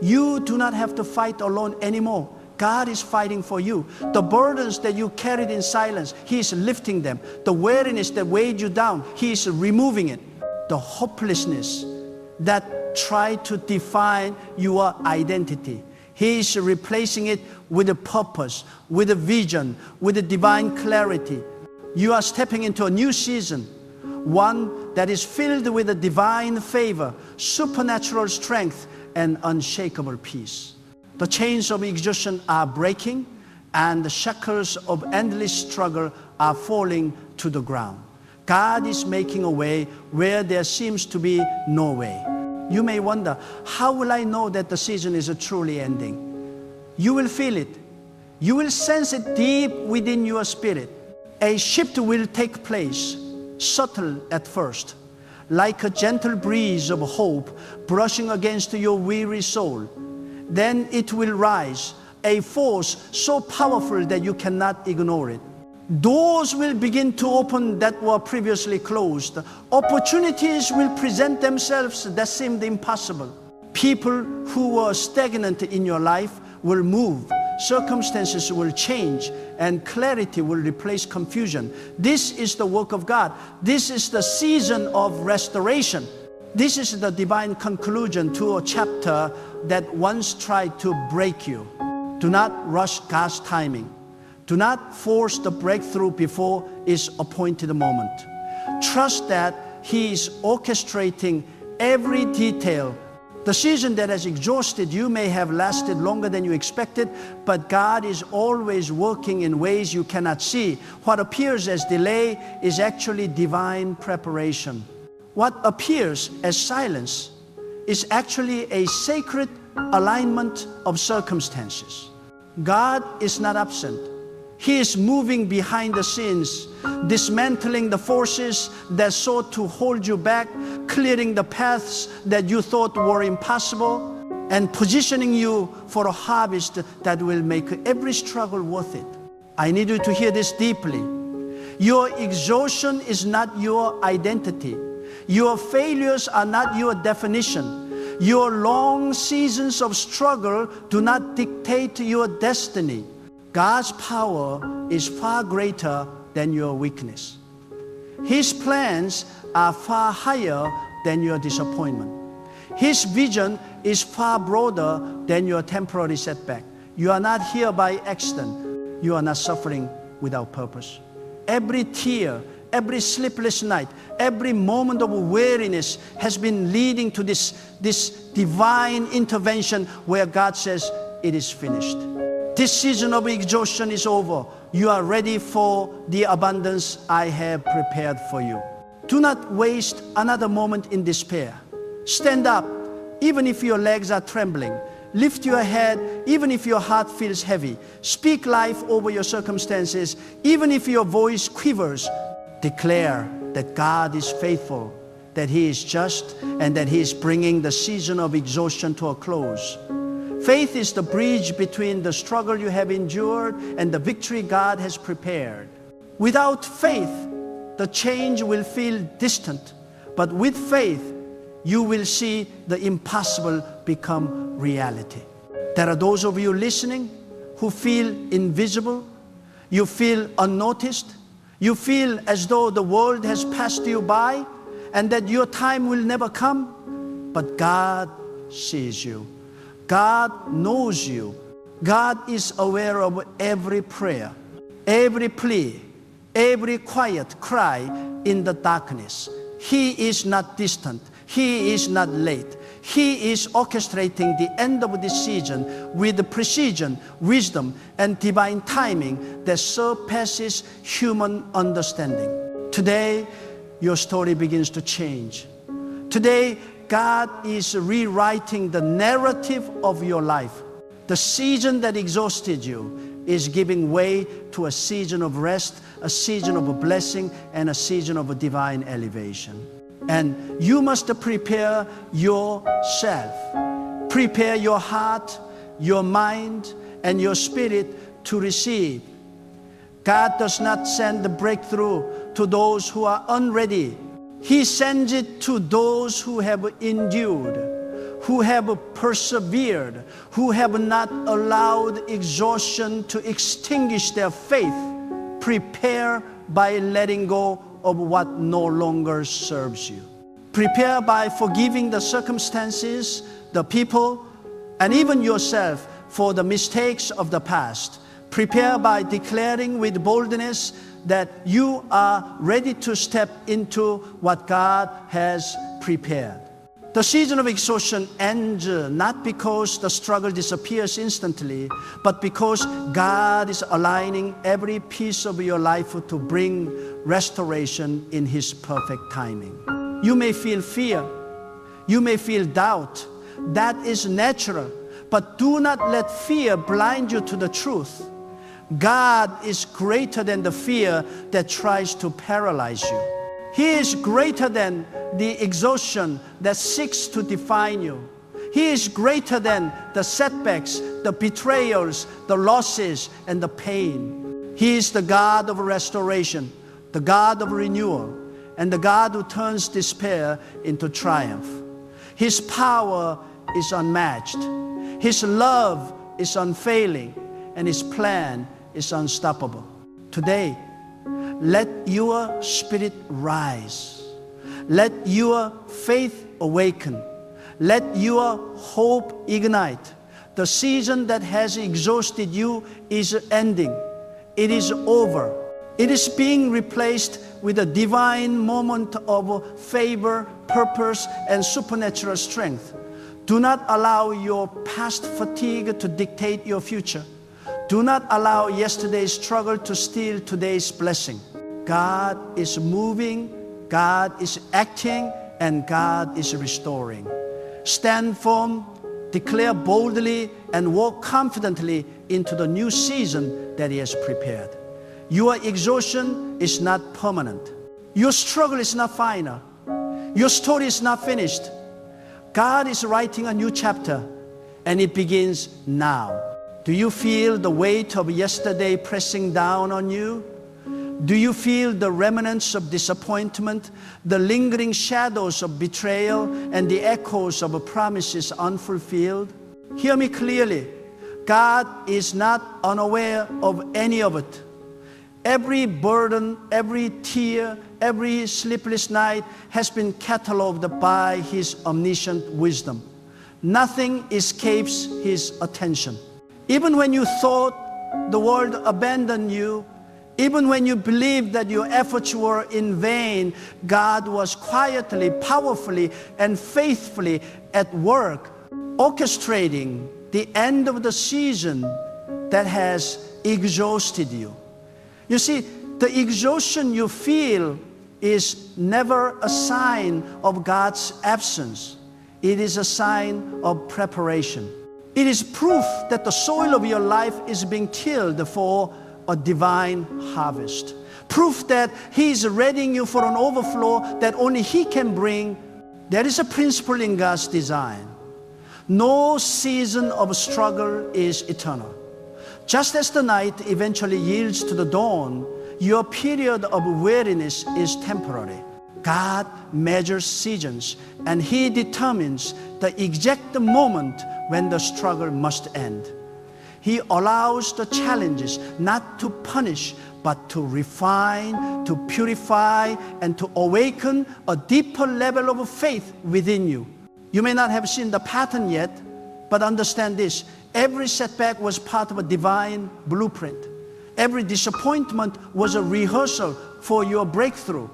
You do not have to fight alone anymore. God is fighting for you. The burdens that you carried in silence, He is lifting them. The weariness that weighed you down, He is removing it. The hopelessness that tried to define your identity, He is replacing it with a purpose, with a vision, with a divine clarity. You are stepping into a new season, one that is filled with a divine favor, supernatural strength, and unshakable peace. The chains of exhaustion are breaking, and the shackles of endless struggle are falling to the ground. God is making a way where there seems to be no way. You may wonder, how will I know that the season is truly ending? You will feel it. You will sense it deep within your spirit. A shift will take place, subtle at first, like a gentle breeze of hope brushing against your weary soul. Then it will rise, a force so powerful that you cannot ignore it. Doors will begin to open that were previously closed. Opportunities will present themselves that seemed impossible. People who were stagnant in your life will move. Circumstances will change, and clarity will replace confusion. This is the work of God. This is the season of restoration. This is the divine conclusion to a chapter that once tried to break you. Do not rush God's timing. Do not force the breakthrough before its appointed moment. Trust that He is orchestrating every detail. The season that has exhausted you may have lasted longer than you expected, but God is always working in ways you cannot see. What appears as delay is actually divine preparation. What appears as silence is actually a sacred alignment of circumstances. God is not absent. He is moving behind the scenes, dismantling the forces that sought to hold you back, clearing the paths that you thought were impossible, and positioning you for a harvest that will make every struggle worth it. I need you to hear this deeply. Your exhaustion is not your identity. Your failures are not your definition. Your long seasons of struggle do not dictate your destiny. God's power is far greater than your weakness. His plans are far higher than your disappointment. His vision is far broader than your temporary setback. You are not here by accident. You are not suffering without purpose. Every tear, every sleepless night, every moment of weariness has been leading to this divine intervention where God says, it is finished. This season of exhaustion is over. You are ready for the abundance I have prepared for you. Do not waste another moment in despair. Stand up, even if your legs are trembling. Lift your head, even if your heart feels heavy. Speak life over your circumstances, even if your voice quivers. Declare that God is faithful, that He is just, and that He is bringing the season of exhaustion to a close. Faith is the bridge between the struggle you have endured and the victory God has prepared. Without faith, the change will feel distant. But with faith, you will see the impossible become reality. There are those of you listening who feel invisible. You feel unnoticed. You feel as though the world has passed you by and that your time will never come. But God sees you. God knows you. God is aware of every prayer, every plea, every quiet cry in the darkness. He is not distant. He is not late. He is orchestrating the end of this season with precision, wisdom, and divine timing that surpasses human understanding. Today, your story begins to change. Today, God is rewriting the narrative of your life. The season that exhausted you is giving way to a season of rest, a season of a blessing, and a season of a divine elevation. And you must prepare yourself. Prepare your heart, your mind, and your spirit to receive. God does not send the breakthrough to those who are unready. He sends it to those who have endured, who have persevered, who have not allowed exhaustion to extinguish their faith. Prepare by letting go of what no longer serves you. Prepare by forgiving the circumstances, the people, and even yourself for the mistakes of the past. Prepare by declaring with boldness that you are ready to step into what God has prepared. The season of exhaustion ends not because the struggle disappears instantly, but because God is aligning every piece of your life to bring restoration in His perfect timing. You may feel fear. You may feel doubt. That is natural. But do not let fear blind you to the truth. God is greater than the fear that tries to paralyze you. He is greater than the exhaustion that seeks to define you. He is greater than the setbacks, the betrayals, the losses, and the pain. He is the God of restoration, the God of renewal, and the God who turns despair into triumph. His power is unmatched. His love is unfailing, and His plan is unstoppable. Today, let your spirit rise. Let your faith awaken. Let your hope ignite. The season that has exhausted you is ending. It is over. It is being replaced with a divine moment of favor, purpose, and supernatural strength. Do not allow your past fatigue to dictate your future. Do not allow yesterday's struggle to steal today's blessing. God is moving, God is acting, and God is restoring. Stand firm, declare boldly, and walk confidently into the new season that He has prepared. Your exhaustion is not permanent. Your struggle is not final. Your story is not finished. God is writing a new chapter, and it begins now. Do you feel the weight of yesterday pressing down on you? Do you feel the remnants of disappointment, the lingering shadows of betrayal, and the echoes of promises unfulfilled? Hear me clearly. God is not unaware of any of it. Every burden, every tear, every sleepless night has been catalogued by His omniscient wisdom. Nothing escapes His attention. Even when you thought the world abandoned you, even when you believed that your efforts were in vain, God was quietly, powerfully, and faithfully at work, orchestrating the end of the season that has exhausted you. You see, the exhaustion you feel is never a sign of God's absence. It is a sign of preparation. It is proof that the soil of your life is being tilled for a divine harvest. Proof that He is readying you for an overflow that only He can bring. There is a principle in God's design. No season of struggle is eternal. Just as the night eventually yields to the dawn, your period of weariness is temporary. God measures seasons, and He determines the exact moment when the struggle must end. He allows the challenges not to punish, but to refine, to purify, and to awaken a deeper level of faith within you. You may not have seen the pattern yet, but understand this. Every setback was part of a divine blueprint. Every disappointment was a rehearsal for your breakthrough.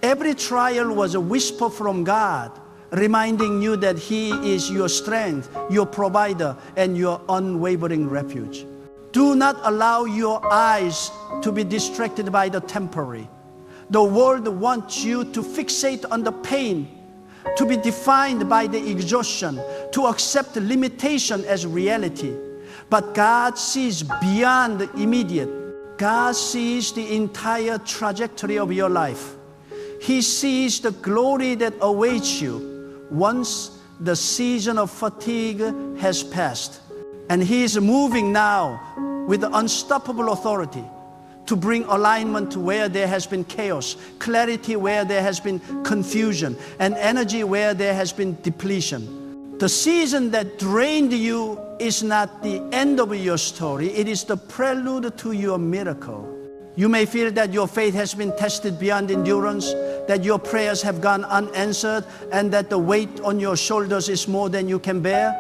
Every trial was a whisper from God, reminding you that He is your strength, your provider, and your unwavering refuge. Do not allow your eyes to be distracted by the temporary. The world wants you to fixate on the pain, to be defined by the exhaustion, to accept limitation as reality. But God sees beyond the immediate. God sees the entire trajectory of your life. He sees the glory that awaits you once the season of fatigue has passed. And He is moving now with unstoppable authority to bring alignment to where there has been chaos, clarity where there has been confusion, and energy where there has been depletion. The season that drained you is not the end of your story. It is the prelude to your miracle. You may feel that your faith has been tested beyond endurance, that your prayers have gone unanswered, and that the weight on your shoulders is more than you can bear.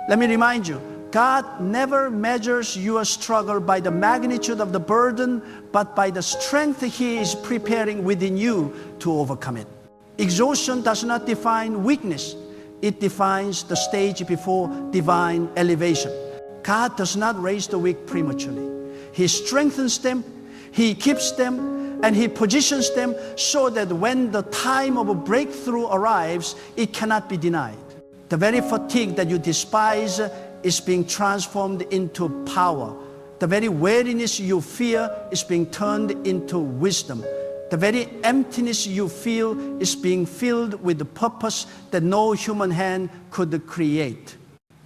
Let me remind you, God never measures your struggle by the magnitude of the burden, but by the strength He is preparing within you to overcome it. Exhaustion does not define weakness. It defines the stage before divine elevation. God does not raise the weak prematurely. He strengthens them, He keeps them, and He positions them so that when the time of a breakthrough arrives, it cannot be denied. The very fatigue that you despise is being transformed into power. The very weariness you fear is being turned into wisdom. The very emptiness you feel is being filled with the purpose that no human hand could create.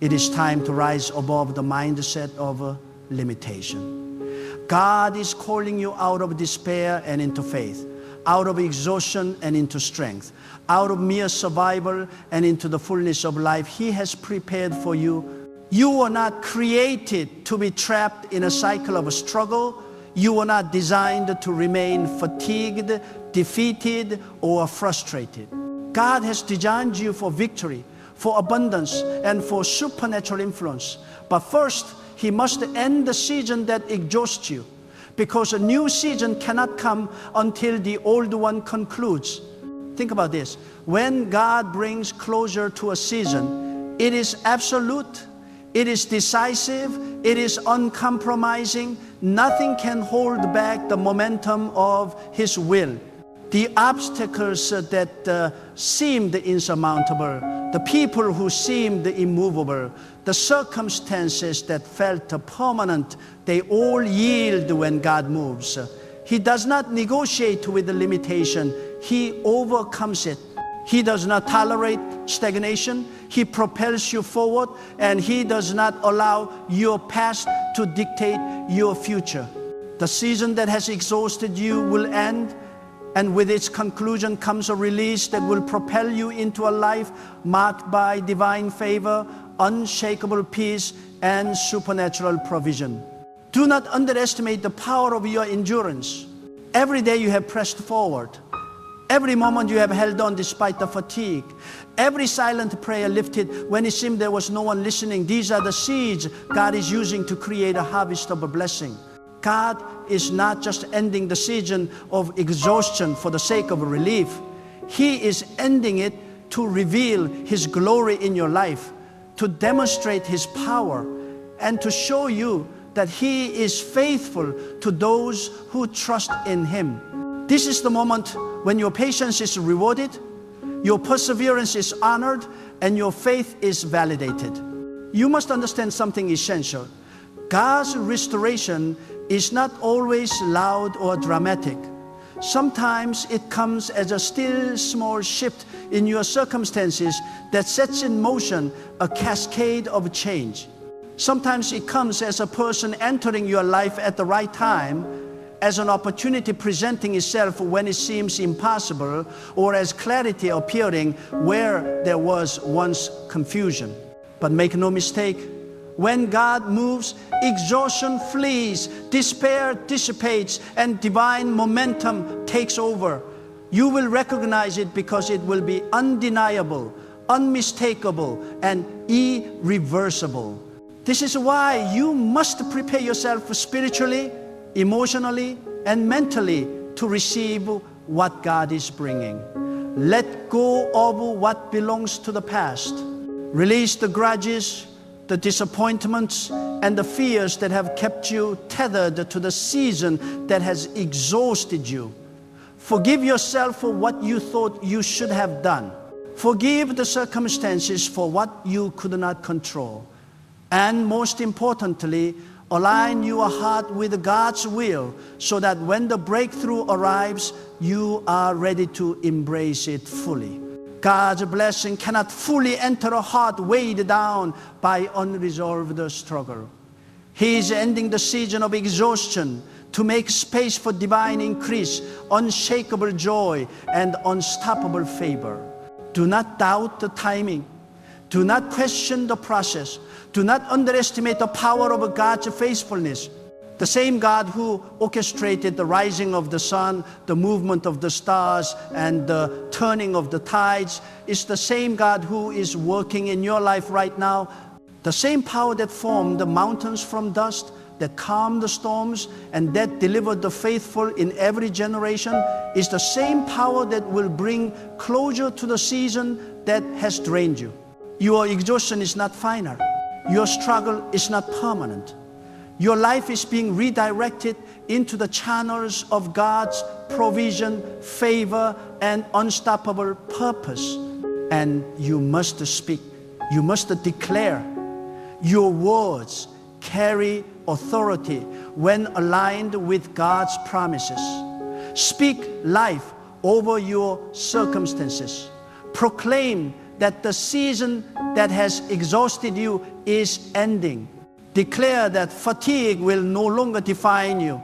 It is time to rise above the mindset of limitation. God is calling you out of despair and into faith, out of exhaustion and into strength, out of mere survival and into the fullness of life He has prepared for you. You were not created to be trapped in a cycle of struggle. You were not designed to remain fatigued, defeated, or frustrated. God has designed you for victory, for abundance, and for supernatural influence. But first, He must end the season that exhausts you, because a new season cannot come until the old one concludes. Think about this. When God brings closure to a season, it is absolute, it is decisive, it is uncompromising. Nothing can hold back the momentum of His will. The obstacles that seemed insurmountable, the people who seemed immovable, the circumstances that felt permanent, they all yield when God moves. He does not negotiate with the limitation. He overcomes it. He does not tolerate stagnation. He propels you forward, and He does not allow your past to dictate your future. The season that has exhausted you will end, and with its conclusion comes a release that will propel you into a life marked by divine favor, unshakable peace, and supernatural provision. Do not underestimate the power of your endurance. Every day you have pressed forward. Every moment you have held on despite the fatigue. Every silent prayer lifted when it seemed there was no one listening. These are the seeds God is using to create a harvest of a blessing. God is not just ending the season of exhaustion for the sake of relief. He is ending it to reveal His glory in your life, to demonstrate His power, and to show you that He is faithful to those who trust in Him. This is the moment when your patience is rewarded, your perseverance is honored, and your faith is validated. You must understand something essential. God's restoration is not always loud or dramatic. Sometimes it comes as a still small shift in your circumstances that sets in motion a cascade of change. Sometimes it comes as a person entering your life at the right time, as an opportunity presenting itself when it seems impossible, or as clarity appearing where there was once confusion. But make no mistake, When God moves, exhaustion flees, despair dissipates, and divine momentum takes over. You will recognize it because it will be undeniable, unmistakable, and irreversible. This is why you must prepare yourself spiritually, emotionally, and mentally to receive what God is bringing. Let go of what belongs to the past. Release the grudges, the disappointments, and the fears that have kept you tethered to the season that has exhausted you. Forgive yourself for what you thought you should have done. Forgive the circumstances for what you could not control. And most importantly, align your heart with God's will so that when the breakthrough arrives, you are ready to embrace it fully. God's blessing cannot fully enter a heart weighed down by unresolved struggle. He is ending the season of exhaustion to make space for divine increase, unshakable joy, and unstoppable favor. Do not doubt the timing. Do not question the process. Do not underestimate the power of God's faithfulness. The same God who orchestrated the rising of the sun, the movement of the stars, and the turning of the tides is the same God who is working in your life right now. The same power that formed the mountains from dust, that calmed the storms, and that delivered the faithful in every generation is the same power that will bring closure to the season that has drained you. Your exhaustion is not final. Your struggle is not permanent. Your life is being redirected into the channels of God's provision, favor, and unstoppable purpose. And you must speak. You must declare. Your words carry authority when aligned with God's promises. Speak life over your circumstances. Proclaim that the season that has exhausted you is ending. Declare that fatigue will no longer define you,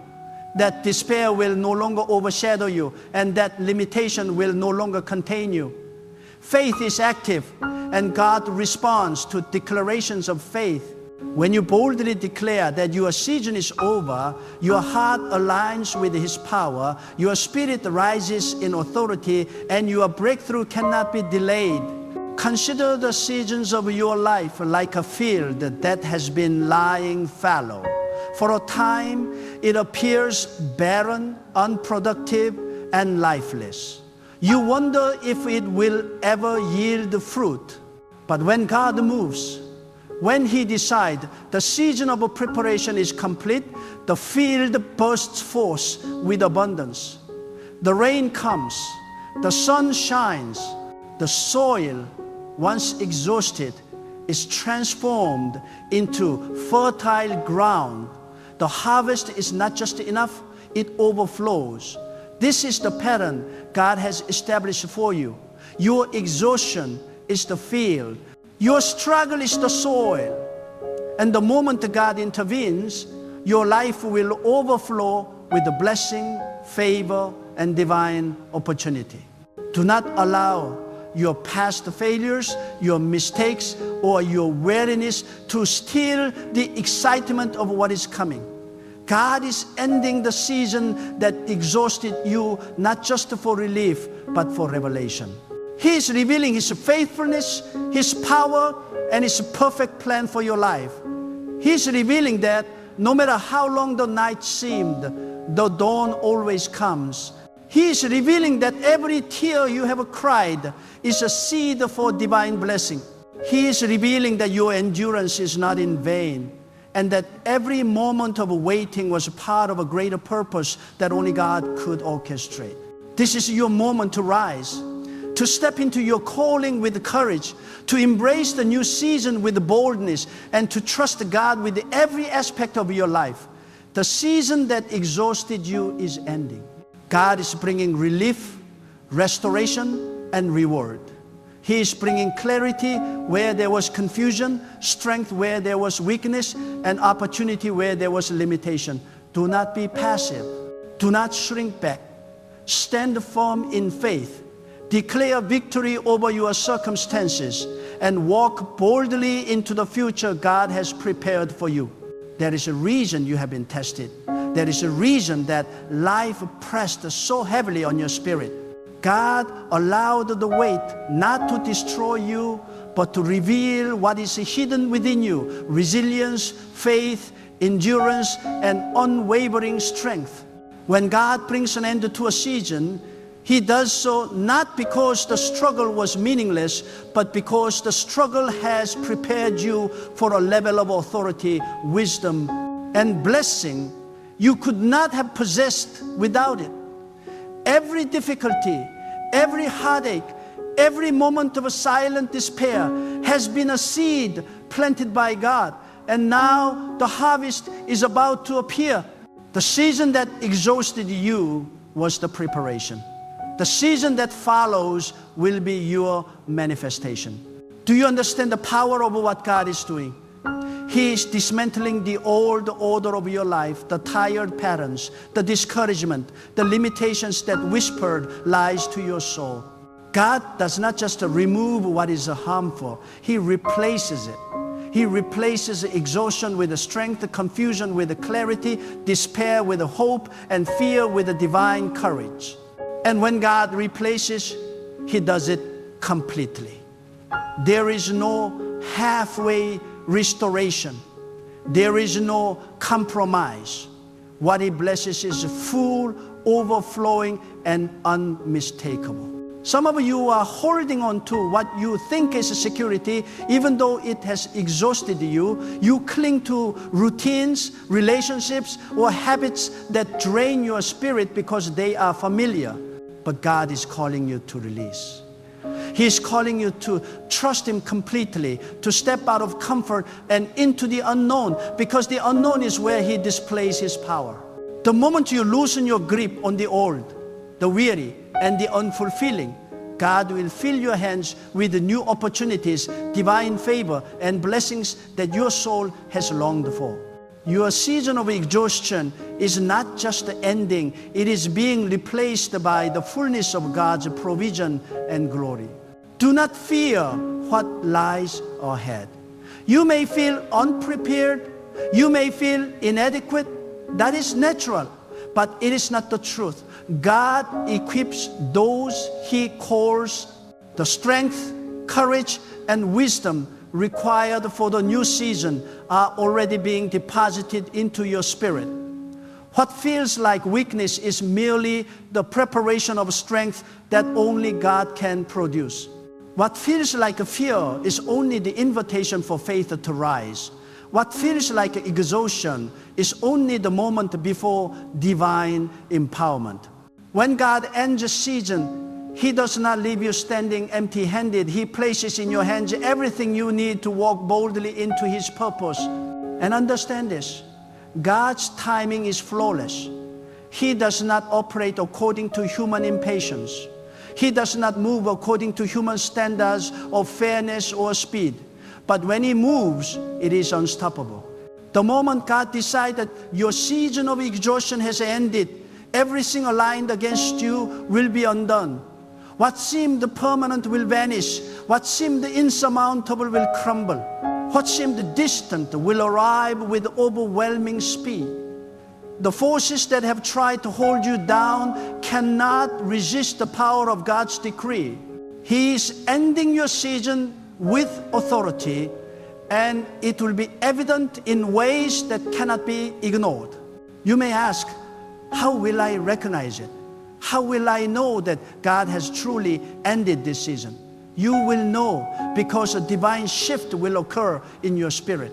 that despair will no longer overshadow you, and that limitation will no longer contain you. Faith is active, and God responds to declarations of faith. When you boldly declare that your season is over, your heart aligns with His power, your spirit rises in authority, and your breakthrough cannot be delayed. Consider the seasons of your life like a field that has been lying fallow. For a time, it appears barren, unproductive, and lifeless. You wonder if it will ever yield fruit. But when God moves, when He decides the season of preparation is complete, the field bursts forth with abundance. The rain comes, the sun shines, the soil, once exhausted, is transformed into fertile ground. The harvest is not just enough, it overflows. This is the pattern God has established for you. Your exhaustion is the field. Your struggle is the soil. And the moment God intervenes, your life will overflow with the blessing, favor, and divine opportunity. Do not allow your past failures, your mistakes, or your weariness to steal the excitement of what is coming. God is ending the season that exhausted you, not just for relief, but for revelation. He is revealing His faithfulness, His power, and His perfect plan for your life. He is revealing that no matter how long the night seemed, the dawn always comes. He is revealing that every tear you have cried is a seed for divine blessing. He is revealing that your endurance is not in vain, and that every moment of waiting was part of a greater purpose that only God could orchestrate. This is your moment to rise, to step into your calling with courage, to embrace the new season with boldness, and to trust God with every aspect of your life. The season that exhausted you is ending. God is bringing relief, restoration, and reward. He is bringing clarity where there was confusion, strength where there was weakness, and opportunity where there was limitation. Do not be passive. Do not shrink back. Stand firm in faith. Declare victory over your circumstances and walk boldly into the future God has prepared for you. There is a reason you have been tested. There is a reason that life pressed so heavily on your spirit. God allowed the weight not to destroy you, but to reveal what is hidden within you: resilience, faith, endurance, and unwavering strength. When God brings an end to a season, He does so not because the struggle was meaningless, but because the struggle has prepared you for a level of authority, wisdom, and blessing you could not have possessed without it. Every difficulty, every heartache, every moment of silent despair has been a seed planted by God, and now the harvest is about to appear. The season that exhausted you was the preparation. The season that follows will be your manifestation. Do you understand the power of what God is doing? He is dismantling the old order of your life, the tired patterns, the discouragement, the limitations that whispered lies to your soul. God does not just remove what is harmful, He replaces it. He replaces exhaustion with strength, confusion with clarity, despair with hope, and fear with divine courage. And when God replaces, He does it completely. There is no halfway restoration. There is no compromise. What He blesses is full, overflowing, and unmistakable. Some of you are holding on to what you think is security, even though it has exhausted you. You cling to routines, relationships, or habits that drain your spirit because they are familiar. But God is calling you to release. He is calling you to trust Him completely, to step out of comfort and into the unknown, because the unknown is where He displays His power. The moment you loosen your grip on the old, the weary, and the unfulfilling, God will fill your hands with new opportunities, divine favor, and blessings that your soul has longed for. Your season of exhaustion is not just ending, it is being replaced by the fullness of God's provision and glory. Do not fear what lies ahead. You may feel unprepared, you may feel inadequate. That is natural, but it is not the truth. God equips those He calls. The strength, courage, and wisdom required for the new season are already being deposited into your spirit. What feels like weakness is merely the preparation of strength that only God can produce. What feels like a fear is only the invitation for faith to rise. What feels like exhaustion is only the moment before divine empowerment. When God ends a season, He does not leave you standing empty-handed. He places in your hands everything you need to walk boldly into His purpose. And understand this, God's timing is flawless. He does not operate according to human impatience. He does not move according to human standards of fairness or speed. But when He moves, it is unstoppable. The moment God decided your season of exhaustion has ended, everything aligned against you will be undone. What seemed permanent will vanish. What seemed insurmountable will crumble. What seemed distant will arrive with overwhelming speed. The forces that have tried to hold you down cannot resist the power of God's decree. He is ending your season with authority, and it will be evident in ways that cannot be ignored. You may ask, how will I recognize it? How will I know that God has truly ended this season? You will know because a divine shift will occur in your spirit.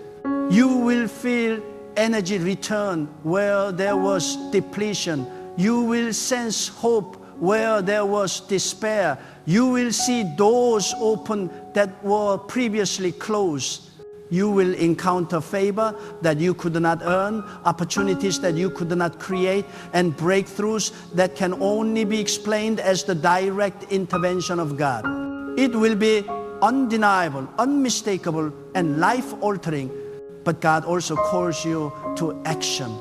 You will feel energy return where there was depletion. You will sense hope where there was despair. You will see doors open that were previously closed. You will encounter favor that you could not earn, opportunities that you could not create, and breakthroughs that can only be explained as the direct intervention of God. It will be undeniable, unmistakable, and life-altering, but God also calls you to action.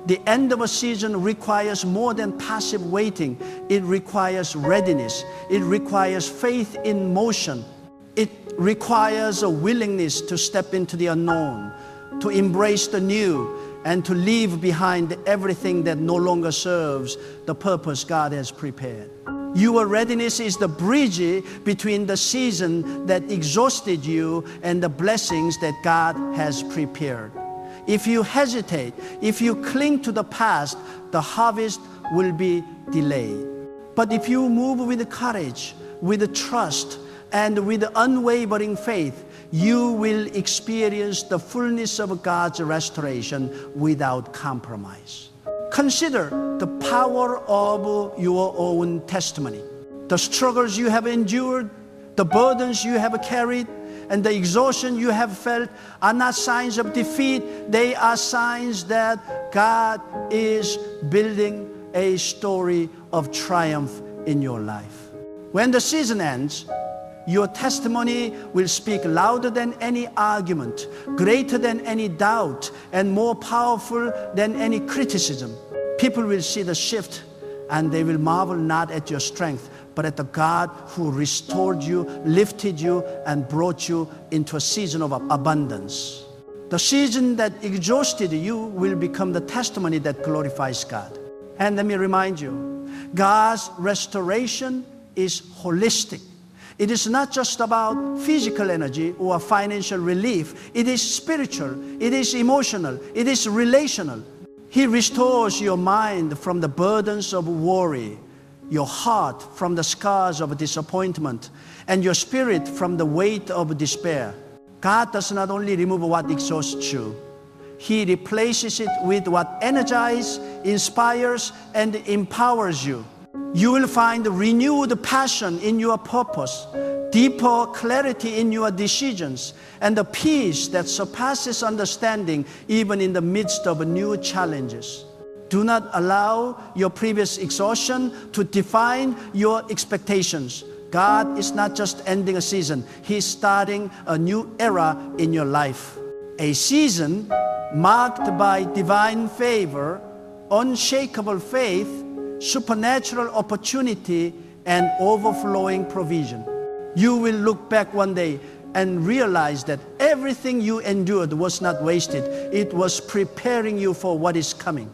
The end of a season requires more than passive waiting. It requires readiness. It requires faith in motion. It requires a willingness to step into the unknown, to embrace the new, and to leave behind everything that no longer serves the purpose God has prepared. Your readiness is the bridge between the season that exhausted you and the blessings that God has prepared. If you hesitate, if you cling to the past, the harvest will be delayed. But if you move with courage, with trust, and with unwavering faith, you will experience the fullness of God's restoration without compromise. Consider the power of your own testimony. The struggles you have endured, the burdens you have carried, and the exhaustion you have felt are not signs of defeat. They are signs that God is building a story of triumph in your life. When the season ends, your testimony will speak louder than any argument, greater than any doubt, and more powerful than any criticism. People will see the shift, and they will marvel not at your strength, but at the God who restored you, lifted you, and brought you into a season of abundance. The season that exhausted you will become the testimony that glorifies God. And let me remind you, God's restoration is holistic. It is not just about physical energy or financial relief. It is spiritual, it is emotional, it is relational. He restores your mind from the burdens of worry, your heart from the scars of disappointment, and your spirit from the weight of despair. God does not only remove what exhausts you, He replaces it with what energizes, inspires, and empowers you. You will find renewed passion in your purpose, deeper clarity in your decisions, and the peace that surpasses understanding even in the midst of new challenges. Do not allow your previous exhaustion to define your expectations. God is not just ending a season, He is starting a new era in your life. A season marked by divine favor, unshakable faith, supernatural opportunity, and overflowing provision. You will look back one day and realize that everything you endured was not wasted. It was preparing you for what is coming.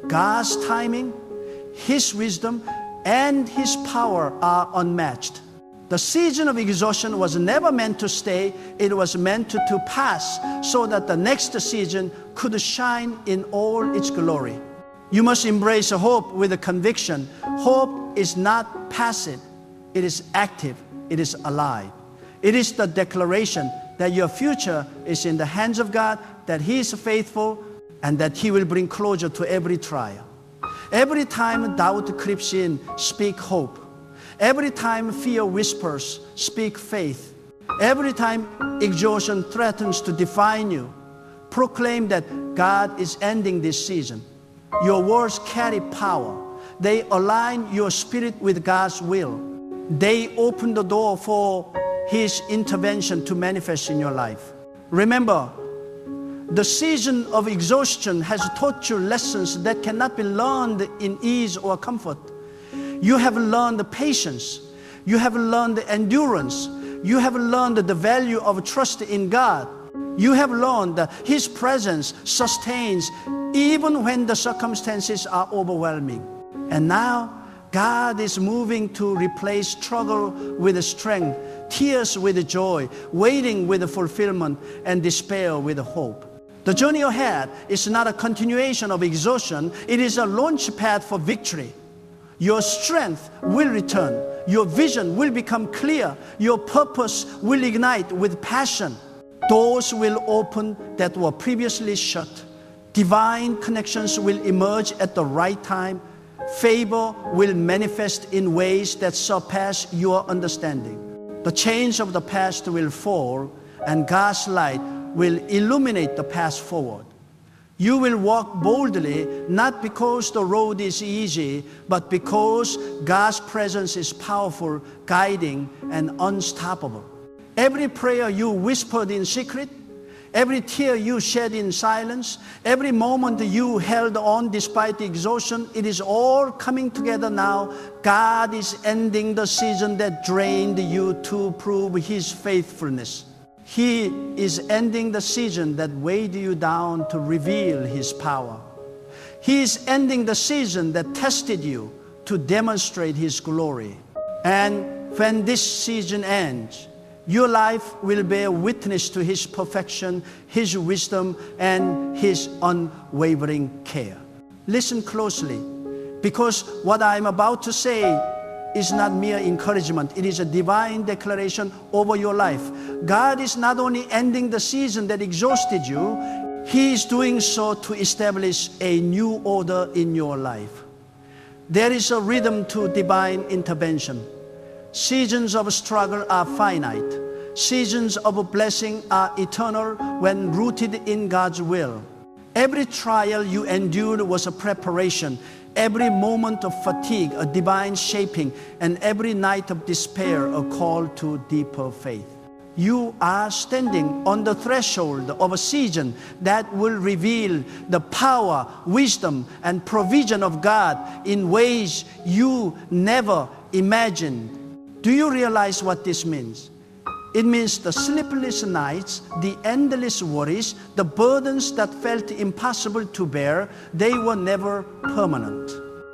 God's timing, His wisdom, and His power are unmatched. The season of exhaustion was never meant to stay. It was meant to pass so that the next season could shine in all its glory. You must embrace hope with a conviction. Hope is not passive. It is active. It is alive. It is the declaration that your future is in the hands of God, that He is faithful, and that He will bring closure to every trial. Every time doubt creeps in, speak hope. Every time fear whispers, speak faith. Every time exhaustion threatens to define you, proclaim that God is ending this season. Your words carry power. They align your spirit with God's will. They open the door for His intervention to manifest in your life. Remember, the season of exhaustion has taught you lessons that cannot be learned in ease or comfort. You have learned patience. You have learned endurance. You have learned the value of trust in God. You have learned that His presence sustains even when the circumstances are overwhelming. And now, God is moving to replace struggle with strength, tears with joy, waiting with fulfillment, and despair with hope. The journey ahead is not a continuation of exhaustion. It is a launch pad for victory. Your strength will return. Your vision will become clear. Your purpose will ignite with passion. Doors will open that were previously shut. Divine connections will emerge at the right time. Favor will manifest in ways that surpass your understanding. The chains of the past will fall, and God's light will illuminate the path forward. You will walk boldly, not because the road is easy, but because God's presence is powerful, guiding, and unstoppable. Every prayer you whispered in secret, every tear you shed in silence, every moment you held on despite the exhaustion, it is all coming together now. God is ending the season that drained you to prove His faithfulness. He is ending the season that weighed you down to reveal His power. He is ending the season that tested you to demonstrate His glory. And when this season ends, your life will bear witness to His perfection, His wisdom, and His unwavering care. Listen closely, because what I'm about to say is not mere encouragement. It is a divine declaration over your life. God is not only ending the season that exhausted you, He is doing so to establish a new order in your life. There is a rhythm to divine intervention. Seasons of struggle are finite. Seasons of blessing are eternal when rooted in God's will. Every trial you endured was a preparation. Every moment of fatigue, a divine shaping, and every night of despair, a call to deeper faith. You are standing on the threshold of a season that will reveal the power, wisdom, and provision of God in ways you never imagined. Do you realize what this means? It means the sleepless nights, the endless worries, the burdens that felt impossible to bear, they were never permanent.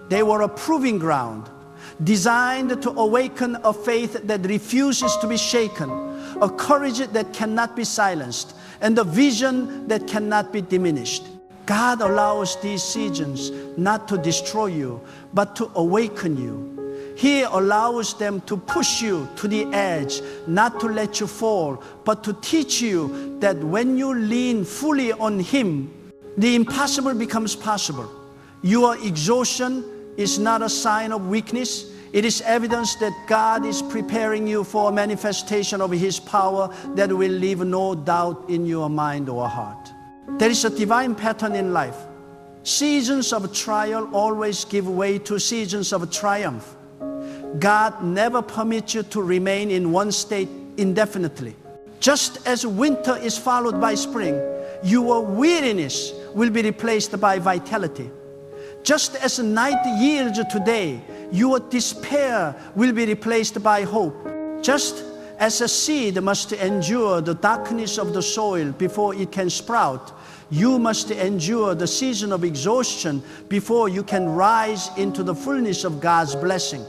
They were a proving ground, designed to awaken a faith that refuses to be shaken, a courage that cannot be silenced, and a vision that cannot be diminished. God allows these seasons not to destroy you, but to awaken you. He allows them to push you to the edge, not to let you fall, but to teach you that when you lean fully on Him, the impossible becomes possible. Your exhaustion is not a sign of weakness. It is evidence that God is preparing you for a manifestation of His power that will leave no doubt in your mind or heart. There is a divine pattern in life. Seasons of trial always give way to seasons of triumph. God never permits you to remain in one state indefinitely. Just as winter is followed by spring, your weariness will be replaced by vitality. Just as night yields to day, your despair will be replaced by hope. Just as a seed must endure the darkness of the soil before it can sprout, you must endure the season of exhaustion before you can rise into the fullness of God's blessing.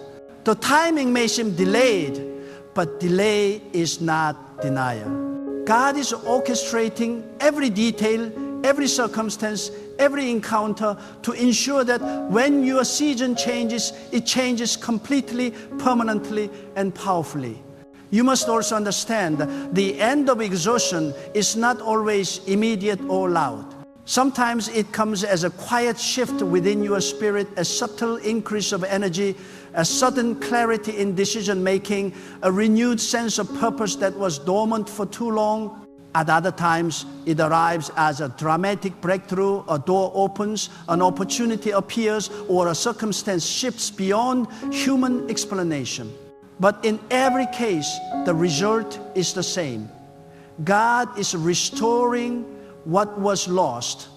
The timing may seem delayed, but delay is not denial. God is orchestrating every detail, every circumstance, every encounter to ensure that when your season changes, it changes completely, permanently, and powerfully. You must also understand that the end of exhaustion is not always immediate or loud. Sometimes it comes as a quiet shift within your spirit, a subtle increase of energy, a sudden clarity in decision-making, a renewed sense of purpose that was dormant for too long. At other times, it arrives as a dramatic breakthrough, a door opens, an opportunity appears, or a circumstance shifts beyond human explanation. But in every case, the result is the same. God is restoring what was lost,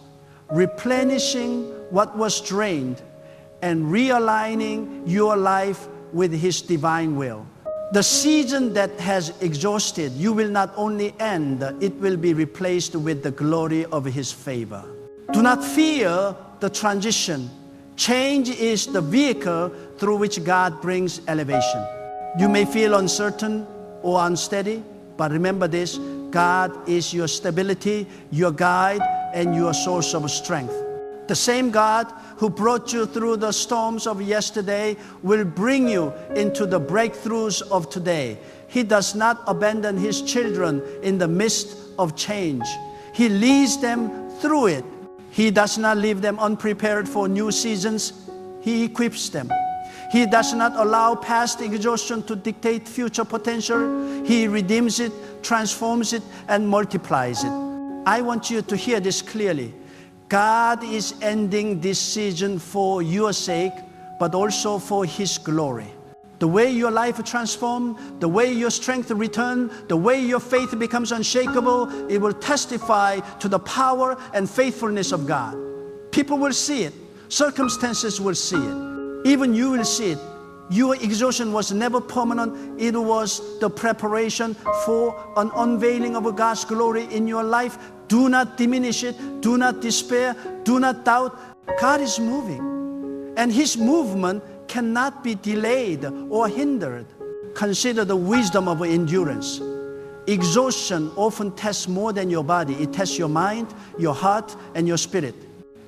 replenishing what was drained, and realigning your life with His divine will. The season that has exhausted you will not only end, it will be replaced with the glory of His favor. Do not fear the transition. Change is the vehicle through which God brings elevation. You may feel uncertain or unsteady, but remember this: God is your stability, your guide, and your source of strength. The same God who brought you through the storms of yesterday will bring you into the breakthroughs of today. He does not abandon His children in the midst of change. He leads them through it. He does not leave them unprepared for new seasons. He equips them. He does not allow past exhaustion to dictate future potential. He redeems it, transforms it, and multiplies it. I want you to hear this clearly. God is ending this season for your sake, but also for His glory. the way your life transforms, the way your strength returns, the way your faith becomes unshakable, it will testify to the power and faithfulness of God. People will see it. Circumstances will see it. Even you will see it. Your exhaustion was never permanent. It was the preparation for an unveiling of God's glory in your life. Do not diminish it. Do not despair. Do not doubt. God is moving. And His movement cannot be delayed or hindered. Consider the wisdom of endurance. Exhaustion often tests more than your body. It tests your mind, your heart, and your spirit.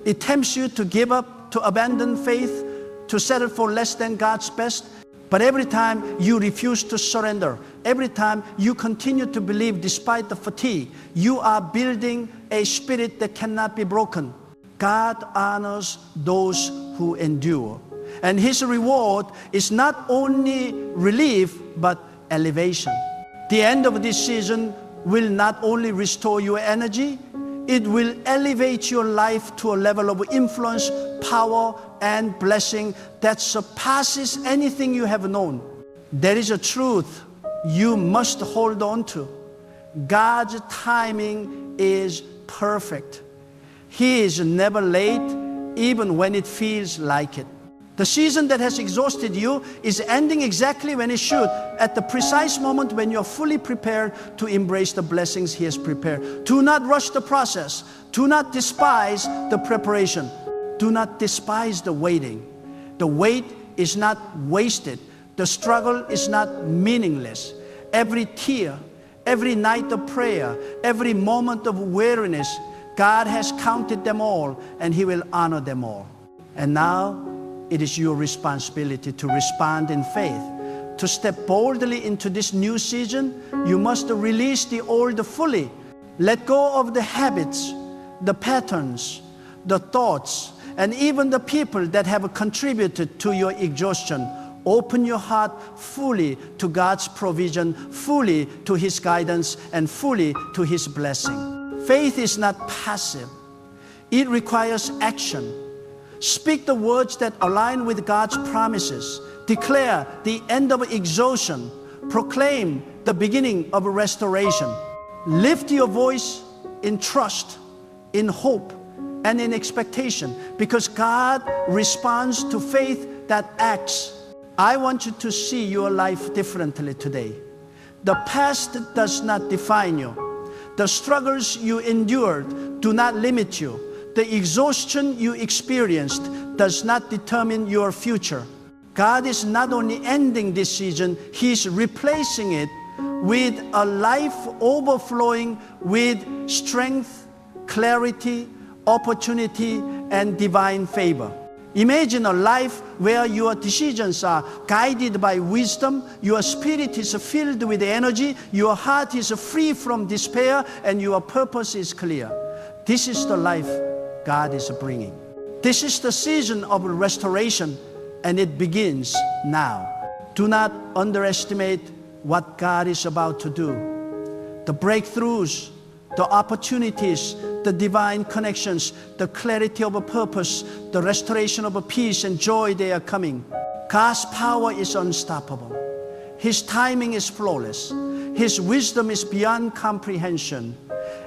It tempts you to give up, to abandon faith, to settle for less than God's best. But every time you refuse to surrender, every time you continue to believe despite the fatigue, you are building a spirit that cannot be broken. God honors those who endure. And His reward is not only relief, but elevation. The end of this season will not only restore your energy, it will elevate your life to a level of influence, power, and blessing that surpasses anything you have known. There is a truth you must hold on to. God's timing is perfect. He is never late, even when it feels like it. The season that has exhausted you is ending exactly when it should, at the precise moment when you're fully prepared to embrace the blessings He has prepared. Do not rush the process. Do not despise the preparation. Do not despise the waiting. The wait is not wasted. The struggle is not meaningless. Every tear, every night of prayer, every moment of weariness, God has counted them all, and He will honor them all. And now, it is your responsibility to respond in faith. To step boldly into this new season, you must release the old fully. Let go of the habits, the patterns, the thoughts, and even the people that have contributed to your exhaustion. Open your heart fully to God's provision, fully to His guidance, and fully to His blessing. Faith is not passive. It requires action. Speak the words that align with God's promises. Declare the end of exhaustion. Proclaim the beginning of restoration. Lift your voice in trust, in hope, and in expectation, because God responds to faith that acts. I want you to see your life differently today. The past does not define you. The struggles you endured do not limit you. The exhaustion you experienced does not determine your future. God is not only ending this season, He is replacing it with a life overflowing with strength, clarity, opportunity, and divine favor. Imagine a life where your decisions are guided by wisdom, your spirit is filled with energy, your heart is free from despair, and your purpose is clear. This is the life God is bringing. This is the season of restoration, and it begins now. Do not underestimate what God is about to do. The breakthroughs, the opportunities, the divine connections, the clarity of a purpose, the restoration of a peace and joy, they are coming. God's power is unstoppable. His timing is flawless. His wisdom is beyond comprehension.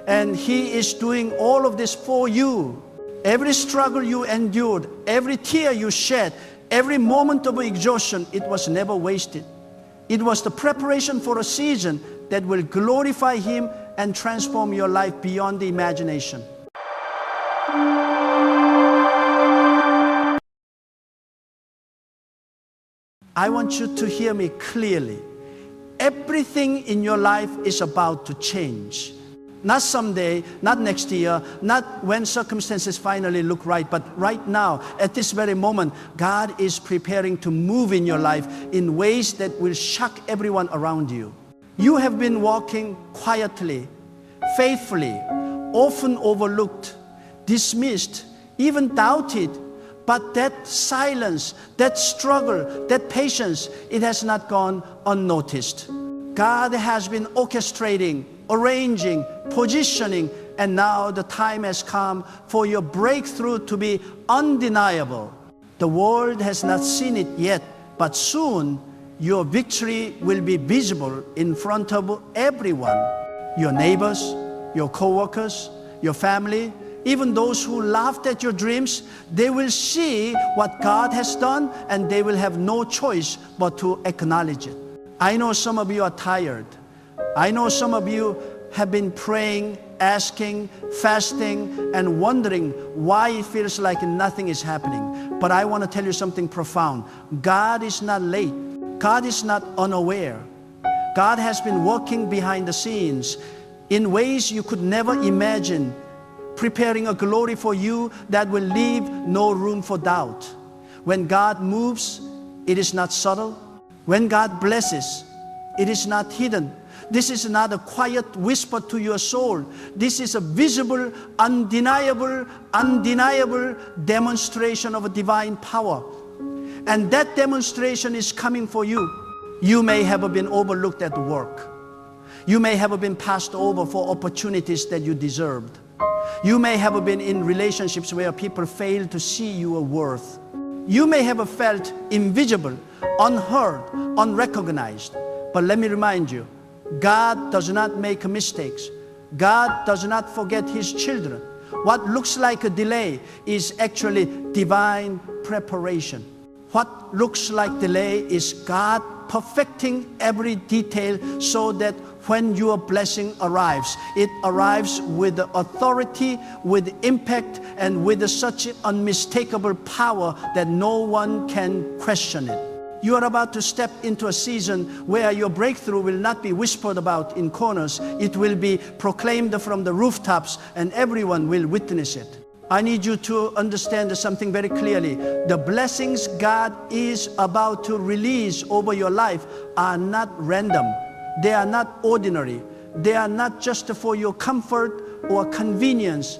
And He is doing all of this for you. Every struggle you endured, every tear you shed, every moment of exhaustion, it was never wasted. It was the preparation for a season that will glorify Him and transform your life beyond the imagination. I want you to hear me clearly. Everything in your life is about to change. Not someday, not next year, not when circumstances finally look right, but right now, at this very moment, God is preparing to move in your life in ways that will shock everyone around you. You have been walking quietly, faithfully, often overlooked, dismissed, even doubted, but that silence, that struggle, that patience, it has not gone unnoticed. God has been orchestrating, arranging, positioning, and now the time has come for your breakthrough to be undeniable. The world has not seen it yet, but soon your victory will be visible in front of everyone. Your neighbors, your co-workers, your family, even those who laughed at your dreams, they will see what God has done and they will have no choice but to acknowledge it. I know some of you are tired. I know some of you have been praying, asking, fasting, and wondering why it feels like nothing is happening. But I want to tell you something profound. God is not late. God is not unaware. God has been working behind the scenes in ways you could never imagine, preparing a glory for you that will leave no room for doubt. When God moves, it is not subtle. When God blesses, it is not hidden. This is not a quiet whisper to your soul. This is a visible, undeniable demonstration of a divine power. And that demonstration is coming for you. You may have been overlooked at work. You may have been passed over for opportunities that you deserved. You may have been in relationships where people failed to see your worth. You may have felt invisible, unheard, unrecognized. But let me remind you, God does not make mistakes. God does not forget His children. What looks like a delay is actually divine preparation. What looks like delay is God perfecting every detail so that when your blessing arrives, it arrives with authority, with impact, and with such unmistakable power that no one can question it. You are about to step into a season where your breakthrough will not be whispered about in corners. It will be proclaimed from the rooftops and everyone will witness it. I need you to understand something very clearly. The blessings God is about to release over your life are not random. They are not ordinary. They are not just for your comfort or convenience.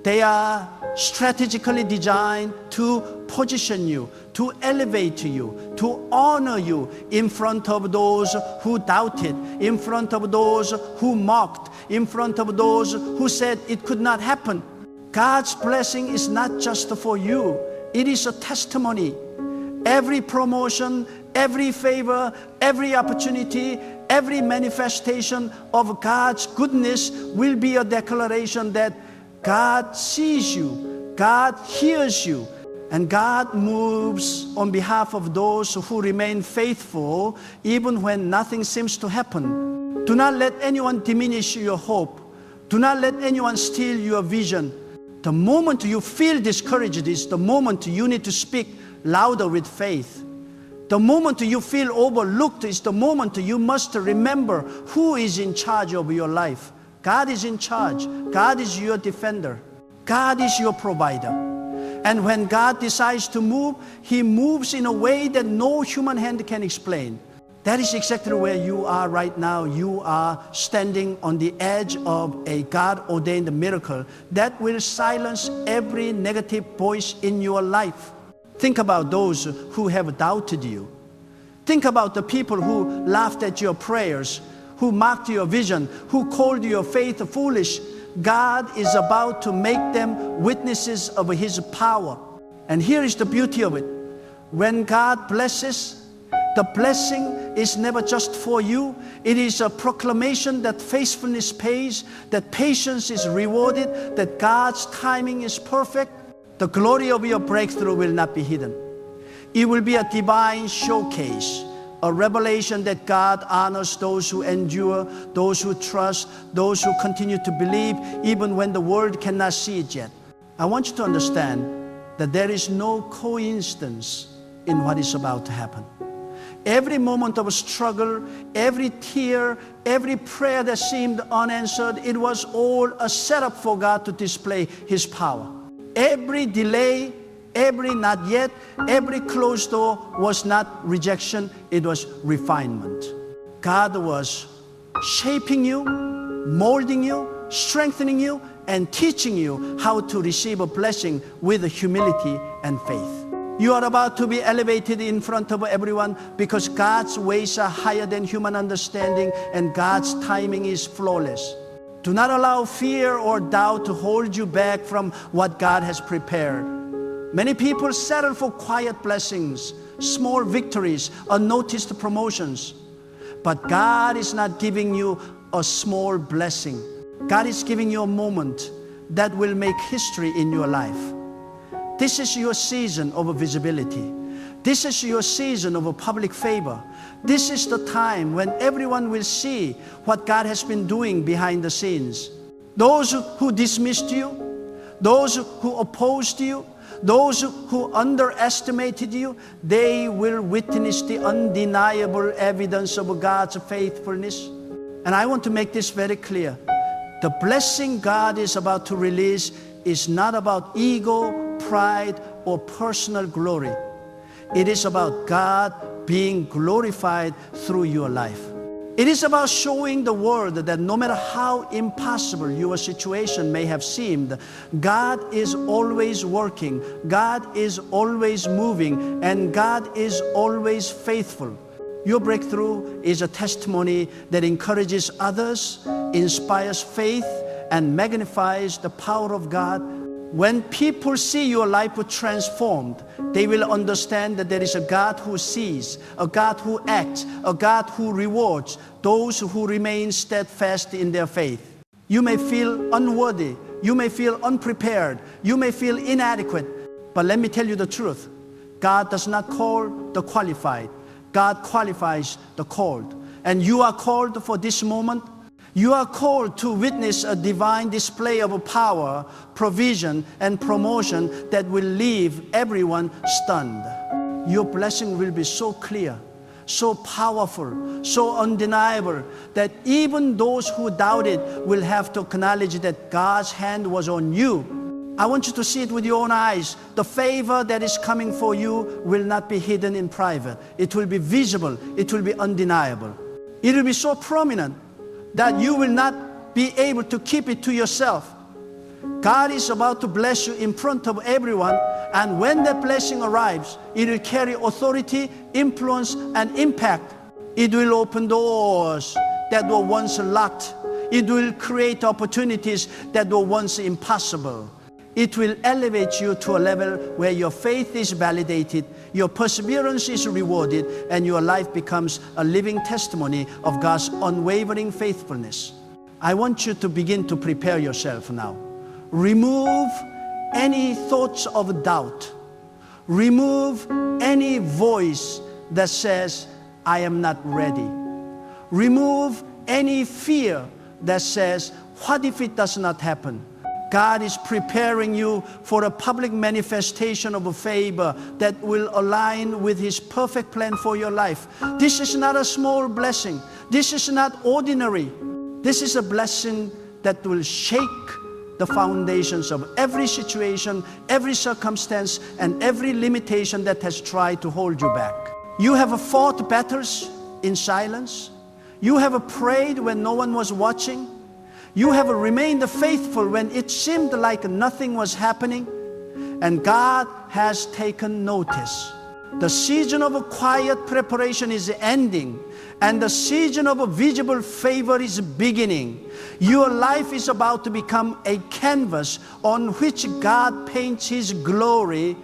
They are strategically designed to position you, to elevate you, to honor you in front of those who doubted, in front of those who mocked, in front of those who said it could not happen. God's blessing is not just for you. It is a testimony. Every promotion, every favor, every opportunity, every manifestation of God's goodness will be a declaration that God sees you, God hears you, and God moves on behalf of those who remain faithful even when nothing seems to happen. Do not let anyone diminish your hope. Do not let anyone steal your vision. The moment you feel discouraged is the moment you need to speak louder with faith. The moment you feel overlooked is the moment you must remember who is in charge of your life. God is in charge. God is your defender. God is your provider. And when God decides to move, He moves in a way that no human hand can explain. That is exactly where you are right now. You are standing on the edge of a God-ordained miracle that will silence every negative voice in your life. Think about those who have doubted you. Think about the people who laughed at your prayers, who mocked your vision, who called your faith foolish. God is about to make them witnesses of His power. And here is the beauty of it. When God blesses, the blessing is never just for you. It is a proclamation that faithfulness pays, that patience is rewarded, that God's timing is perfect. The glory of your breakthrough will not be hidden. It will be a divine showcase, a revelation that God honors those who endure, those who trust, those who continue to believe, even when the world cannot see it yet. I want you to understand that there is no coincidence in what is about to happen. Every moment of struggle, every tear, every prayer that seemed unanswered, it was all a setup for God to display His power. Every delay, every not yet, every closed door was not rejection, it was refinement. God was shaping you, molding you, strengthening you, and teaching you how to receive a blessing with humility and faith. You are about to be elevated in front of everyone because God's ways are higher than human understanding and God's timing is flawless. Do not allow fear or doubt to hold you back from what God has prepared. Many people settle for quiet blessings, small victories, unnoticed promotions. But God is not giving you a small blessing. God is giving you a moment that will make history in your life. This is your season of visibility. This is your season of public favor. This is the time when everyone will see what God has been doing behind the scenes. Those who dismissed you, those who opposed you, those who underestimated you, they will witness the undeniable evidence of God's faithfulness. And I want to make this very clear. The blessing God is about to release is not about ego, pride, or personal glory. It is about God being glorified through your life. It is about showing the world that no matter how impossible your situation may have seemed, God is always working, God is always moving, and God is always faithful. Your breakthrough is a testimony that encourages others, inspires faith, and magnifies the power of God. When people see your life transformed, they will understand that there is a God who sees, a God who acts, a God who rewards those who remain steadfast in their faith. You may feel unworthy, you may feel unprepared, you may feel inadequate, but let me tell you the truth. God does not call the qualified. God qualifies the called. And you are called for this moment. You are called to witness a divine display of power, provision, and promotion that will leave everyone stunned. Your blessing will be so clear, so powerful, so undeniable that even those who doubted will have to acknowledge that God's hand was on you. I want you to see it with your own eyes. The favor that is coming for you will not be hidden in private. It will be visible. It will be undeniable. It will be so prominent that you will not be able to keep it to yourself. God is about to bless you in front of everyone, and when that blessing arrives, it will carry authority, influence, and impact. It will open doors that were once locked. It will create opportunities that were once impossible. It will elevate you to a level where your faith is validated, your perseverance is rewarded, and your life becomes a living testimony of God's unwavering faithfulness. I want you to begin to prepare yourself now. Remove any thoughts of doubt. Remove any voice that says, I am not ready. Remove any fear that says, what if it does not happen? God is preparing you for a public manifestation of a favor that will align with His perfect plan for your life. This is not a small blessing. This is not ordinary. This is a blessing that will shake the foundations of every situation, every circumstance, and every limitation that has tried to hold you back. You have fought battles in silence. You have prayed when no one was watching. You have remained faithful when it seemed like nothing was happening, and God has taken notice. The season of quiet preparation is ending, and the season of visible favor is beginning. Your life is about to become a canvas on which God paints His glory,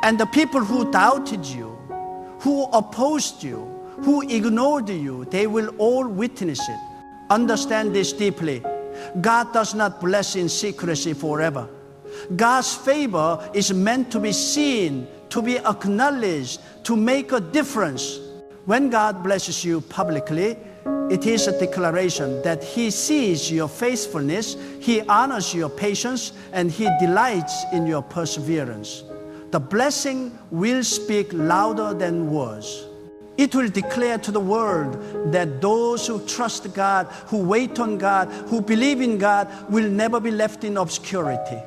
and the people who doubted you, who opposed you, who ignored you, they will all witness it. Understand this deeply. God does not bless in secrecy forever. God's favor is meant to be seen, to be acknowledged, to make a difference. When God blesses you publicly, it is a declaration that He sees your faithfulness, He honors your patience, and He delights in your perseverance. The blessing will speak louder than words. It will declare to the world that those who trust God, who wait on God, who believe in God, will never be left in obscurity.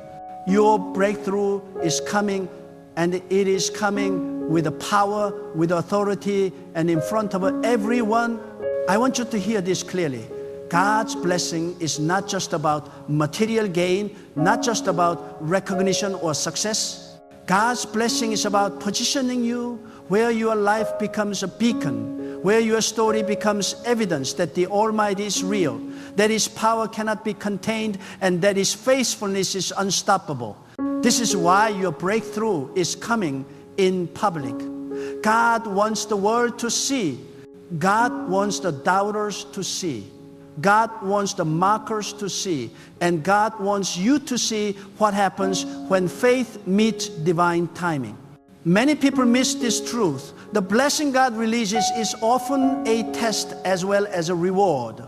Your breakthrough is coming, and it is coming with the power, with authority, and in front of everyone. I want you to hear this clearly. God's blessing is not just about material gain, not just about recognition or success. God's blessing is about positioning you where your life becomes a beacon, where your story becomes evidence that the Almighty is real, that His power cannot be contained, and that His faithfulness is unstoppable. This is why your breakthrough is coming in public. God wants the world to see. God wants the doubters to see. God wants the mockers to see. And God wants you to see what happens when faith meets divine timing. Many people miss this truth. The blessing God releases is often a test as well as a reward.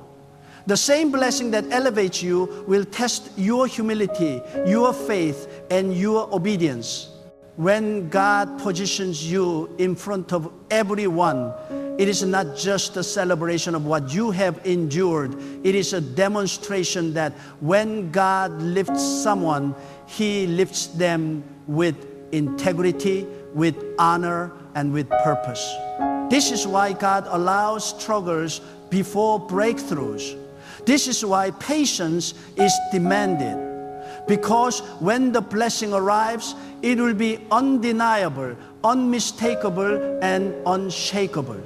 The same blessing that elevates you will test your humility, your faith, and your obedience. When God positions you in front of everyone, it is not just a celebration of what you have endured. It is a demonstration that when God lifts someone, He lifts them with integrity, with honor, and with purpose. This is why God allows struggles before breakthroughs. This is why patience is demanded. Because when the blessing arrives, it will be undeniable, unmistakable, and unshakable.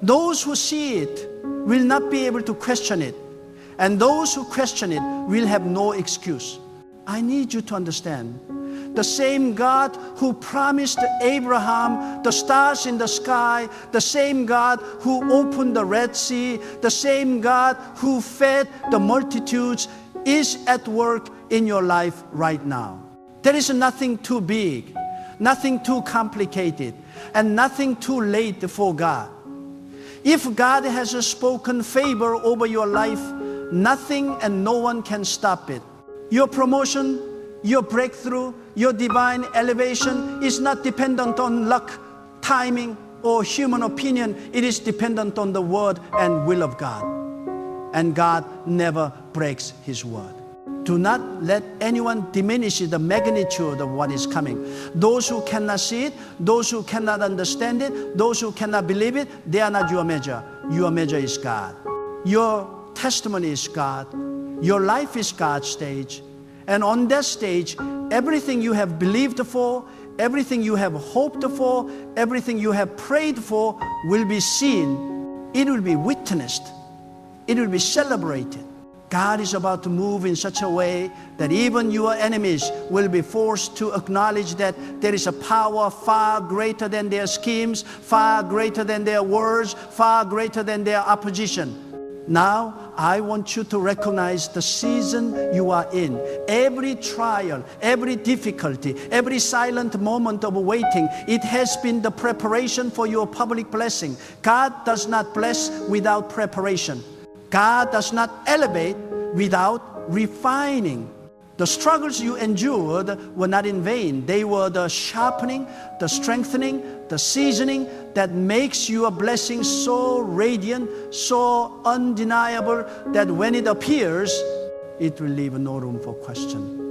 Those who see it will not be able to question it. And those who question it will have no excuse. I need you to understand. The same God who promised Abraham the stars in the sky, the same God who opened the Red Sea, the same God who fed the multitudes is at work in your life right now. There is nothing too big, nothing too complicated, and nothing too late for God. If God has spoken favor over your life, nothing and no one can stop it. Your promotion, your breakthrough, your divine elevation is not dependent on luck, timing, or human opinion. It is dependent on the word and will of God. And God never breaks His word. Do not let anyone diminish the magnitude of what is coming. Those who cannot see it, those who cannot understand it, those who cannot believe it, they are not your measure. Your measure is God. Your testimony is God. Your life is God's stage. And on that stage, everything you have believed for, everything you have hoped for, everything you have prayed for will be seen. It will be witnessed. It will be celebrated. God is about to move in such a way that even your enemies will be forced to acknowledge that there is a power far greater than their schemes, far greater than their words, far greater than their opposition. Now, I want you to recognize the season you are in. Every trial, every difficulty, every silent moment of waiting, it has been the preparation for your public blessing. God does not bless without preparation. God does not elevate without refining. The struggles you endured were not in vain. They were the sharpening, the strengthening, the seasoning that makes your blessing so radiant, so undeniable that when it appears, it will leave no room for question.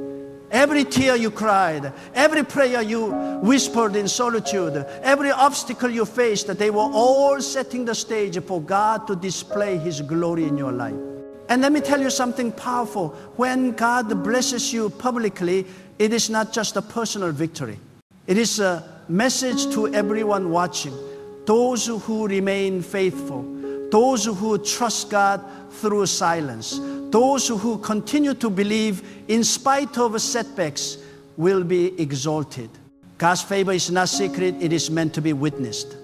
Every tear you cried, every prayer you whispered in solitude, every obstacle you faced, they were all setting the stage for God to display His glory in your life. And let me tell you something powerful. When God blesses you publicly, it is not just a personal victory. It is a message to everyone watching. Those who remain faithful, those who trust God through silence, those who continue to believe in spite of setbacks will be exalted. God's favor is not secret. It is meant to be witnessed.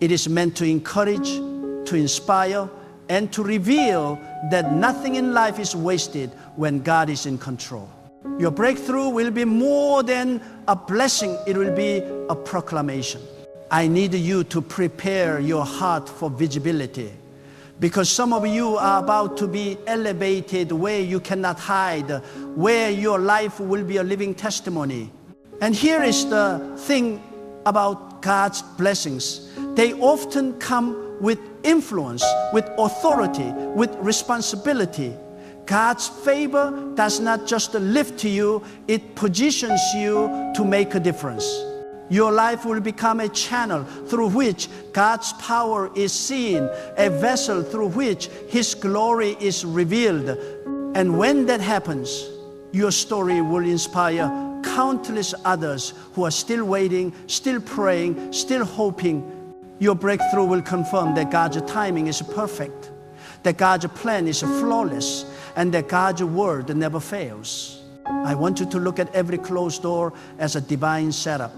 It is meant to encourage, to inspire, and to reveal that nothing in life is wasted when God is in control. Your breakthrough will be more than a blessing. It will be a proclamation. I need you to prepare your heart for visibility, because some of you are about to be elevated where you cannot hide, where your life will be a living testimony. And here is the thing about God's blessings. They often come with influence, with authority, with responsibility. God's favor does not just lift you, it positions you to make a difference. Your life will become a channel through which God's power is seen, a vessel through which His glory is revealed. And when that happens, your story will inspire countless others who are still waiting, still praying, still hoping. Your breakthrough will confirm that God's timing is perfect, that God's plan is flawless, and that God's word never fails. I want you to look at every closed door as a divine setup.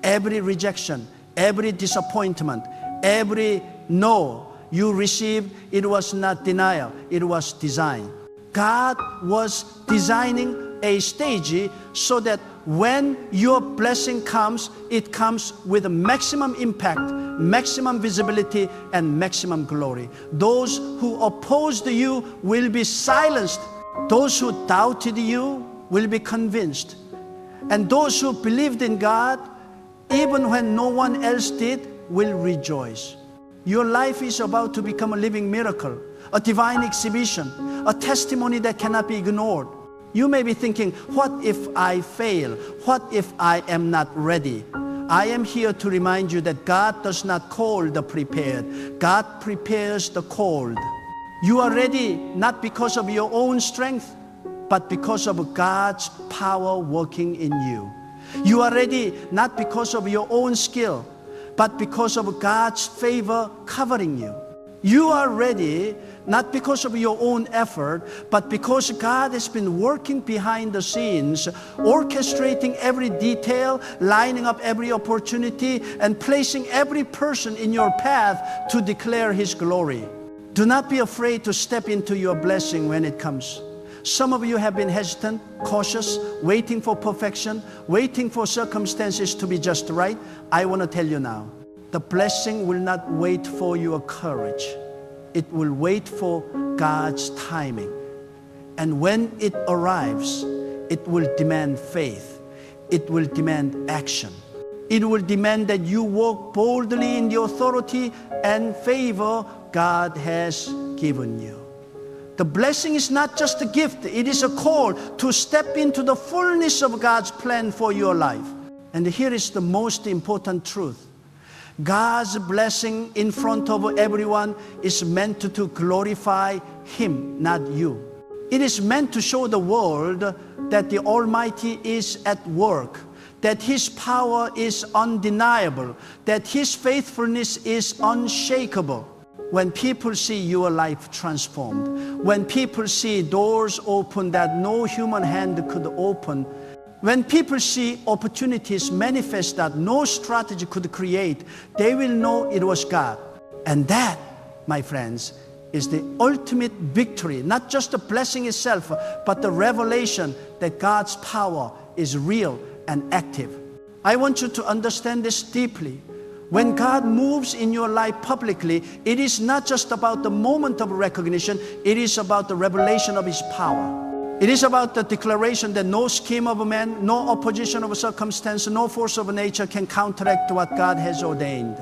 Every rejection, every disappointment, every no you received, it was not denial, it was design. God was designing a stage so that when your blessing comes, it comes with a maximum impact, maximum visibility, and maximum glory. Those who opposed you will be silenced. Those who doubted you will be convinced. And those who believed in God, even when no one else did, will rejoice. Your life is about to become a living miracle, a divine exhibition, a testimony that cannot be ignored. You may be thinking, what if I fail? What if I am not ready? I am here to remind you that God does not call the prepared. God prepares the called. You are ready not because of your own strength, but because of God's power working in you. You are ready not because of your own skill, but because of God's favor covering you. You are ready not because of your own effort, but because God has been working behind the scenes, orchestrating every detail, lining up every opportunity, and placing every person in your path to declare His glory. Do not be afraid to step into your blessing when it comes. Some of you have been hesitant, cautious, waiting for perfection, waiting for circumstances to be just right. I want to tell you now, the blessing will not wait for your courage. It will wait for God's timing. And when it arrives, it will demand faith. It will demand action. It will demand that you walk boldly in the authority and favor God has given you. The blessing is not just a gift, it is a call to step into the fullness of God's plan for your life. And here is the most important truth. God's blessing in front of everyone is meant to glorify Him, not you. It is meant to show the world that the Almighty is at work, that His power is undeniable, that His faithfulness is unshakable. When people see your life transformed, when people see doors open that no human hand could open, when people see opportunities manifest that no strategy could create, they will know it was God. And that, my friends, is the ultimate victory, not just the blessing itself, but the revelation that God's power is real and active. I want you to understand this deeply. When God moves in your life publicly, it is not just about the moment of recognition, it is about the revelation of His power. It is about the declaration that no scheme of a man, no opposition of a circumstance, no force of nature can counteract what God has ordained.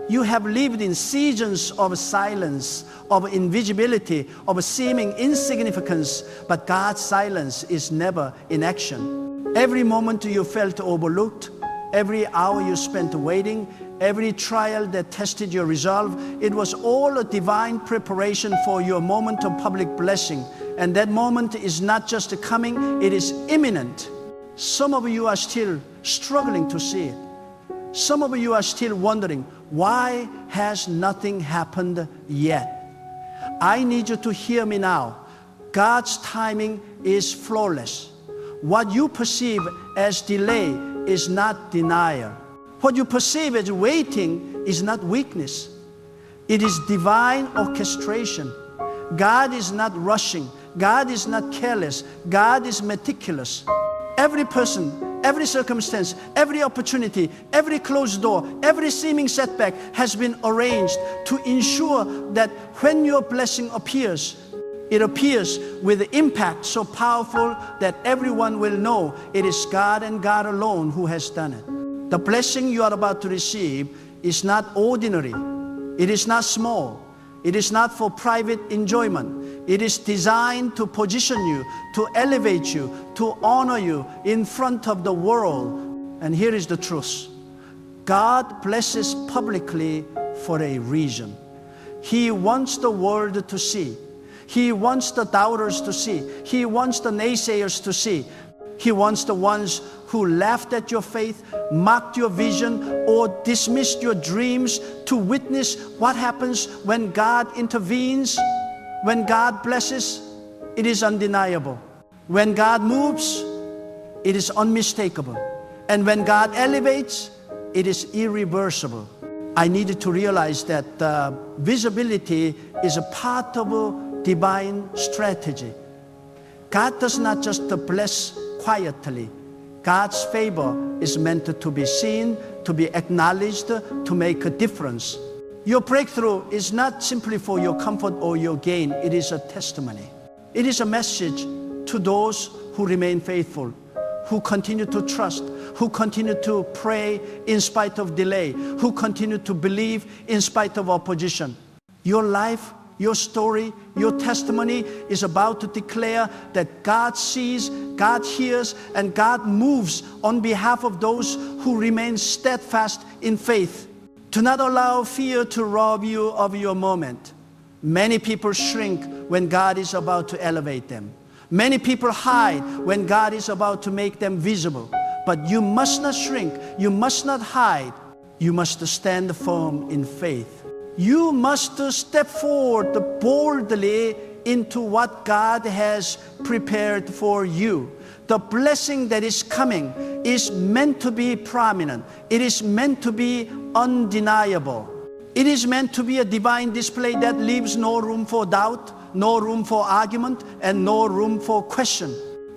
You have lived in seasons of silence, of invisibility, of seeming insignificance, but God's silence is never inaction. Every moment you felt overlooked, every hour you spent waiting, every trial that tested your resolve, it was all a divine preparation for your moment of public blessing. And that moment is not just coming, it is imminent. Some of you are still struggling to see it. Some of you are still wondering, why has nothing happened yet? I need you to hear me now. God's timing is flawless. What you perceive as delay is not denial. What you perceive as waiting is not weakness. It is divine orchestration. God is not rushing. God is not careless. God is meticulous. Every person, every circumstance, every opportunity, every closed door, every seeming setback has been arranged to ensure that when your blessing appears, it appears with impact so powerful that everyone will know it is God and God alone who has done it. The blessing you are about to receive is not ordinary. It is not small. It is not for private enjoyment. It is designed to position you, to elevate you, to honor you in front of the world. And here is the truth. God blesses publicly for a reason. He wants the world to see. He wants the doubters to see. He wants the naysayers to see. He wants the ones who laughed at your faith, mocked your vision, or dismissed your dreams to witness what happens when God intervenes. When God blesses, it is undeniable. When God moves, it is unmistakable. And when God elevates, it is irreversible. I needed to realize that visibility is a part of a divine strategy. God does not just bless quietly. God's favor is meant to be seen, to be acknowledged, to make a difference. Your breakthrough is not simply for your comfort or your gain. It is a testimony. It is a message to those who remain faithful, who continue to trust, who continue to pray in spite of delay, who continue to believe in spite of opposition. Your life, your story, your testimony is about to declare that God sees, God hears, and God moves on behalf of those who remain steadfast in faith. Do not allow fear to rob you of your moment. Many people shrink when God is about to elevate them. Many people hide when God is about to make them visible. But you must not shrink. You must not hide. You must stand firm in faith. You must step forward boldly into what God has prepared for you. The blessing that is coming is meant to be prominent. It is meant to be undeniable. It is meant to be a divine display that leaves no room for doubt, no room for argument, and no room for question.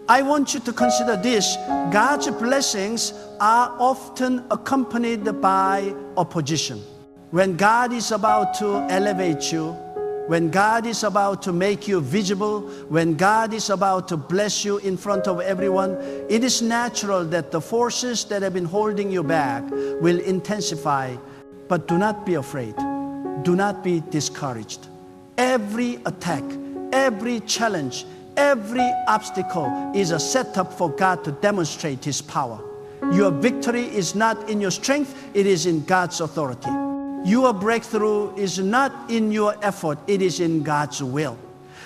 I want you to consider this. God's blessings are often accompanied by opposition. When God is about to elevate you, when God is about to make you visible, when God is about to bless you in front of everyone, it is natural that the forces that have been holding you back will intensify. But do not be afraid. Do not be discouraged. Every attack, every challenge, every obstacle is a setup for God to demonstrate His power. Your victory is not in your strength, it is in God's authority. Your breakthrough is not in your effort, it is in God's will.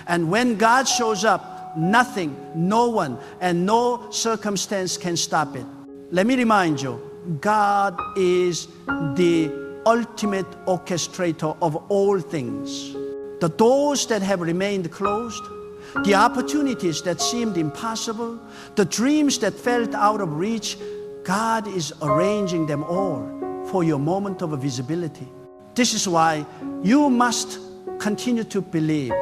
And when God shows up, nothing, no one, and no circumstance can stop it. Let me remind you, God is the ultimate orchestrator of all things. The doors that have remained closed, the opportunities that seemed impossible, the dreams that felt out of reach, God is arranging them all for your moment of visibility. This is why you must continue to believe,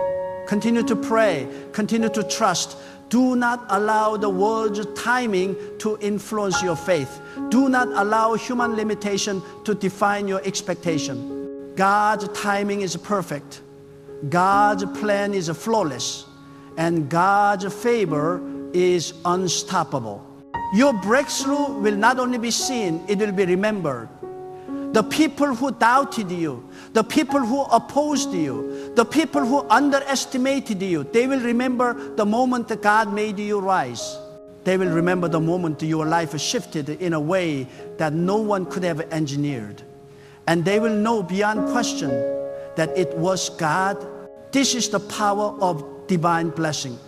continue to pray, continue to trust. Do not allow the world's timing to influence your faith. Do not allow human limitation to define your expectation. God's timing is perfect. God's plan is flawless. And God's favor is unstoppable. Your breakthrough will not only be seen, it will be remembered. The people who doubted you, the people who opposed you, the people who underestimated you, they will remember the moment that God made you rise. They will remember the moment your life shifted in a way that no one could have engineered. And they will know beyond question that it was God. This is the power of divine blessing.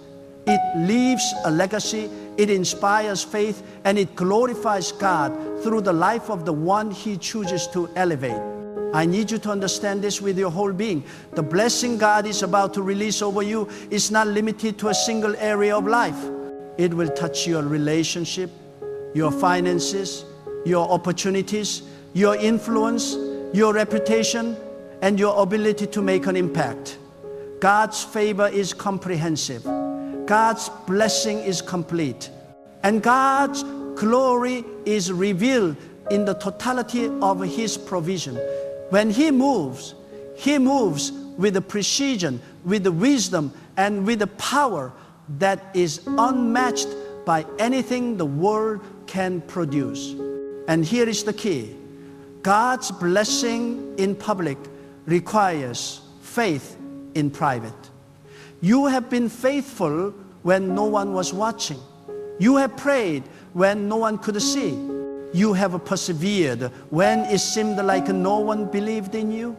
It leaves a legacy, it inspires faith, and it glorifies God through the life of the one He chooses to elevate. I need you to understand this with your whole being. The blessing God is about to release over you is not limited to a single area of life. It will touch your relationship, your finances, your opportunities, your influence, your reputation, and your ability to make an impact. God's favor is comprehensive. God's blessing is complete. And God's glory is revealed in the totality of His provision. When He moves with the precision, with the wisdom, and with the power that is unmatched by anything the world can produce. And here is the key. God's blessing in public requires faith in private. You have been faithful when no one was watching. You have prayed when no one could see. You have persevered when it seemed like no one believed in you.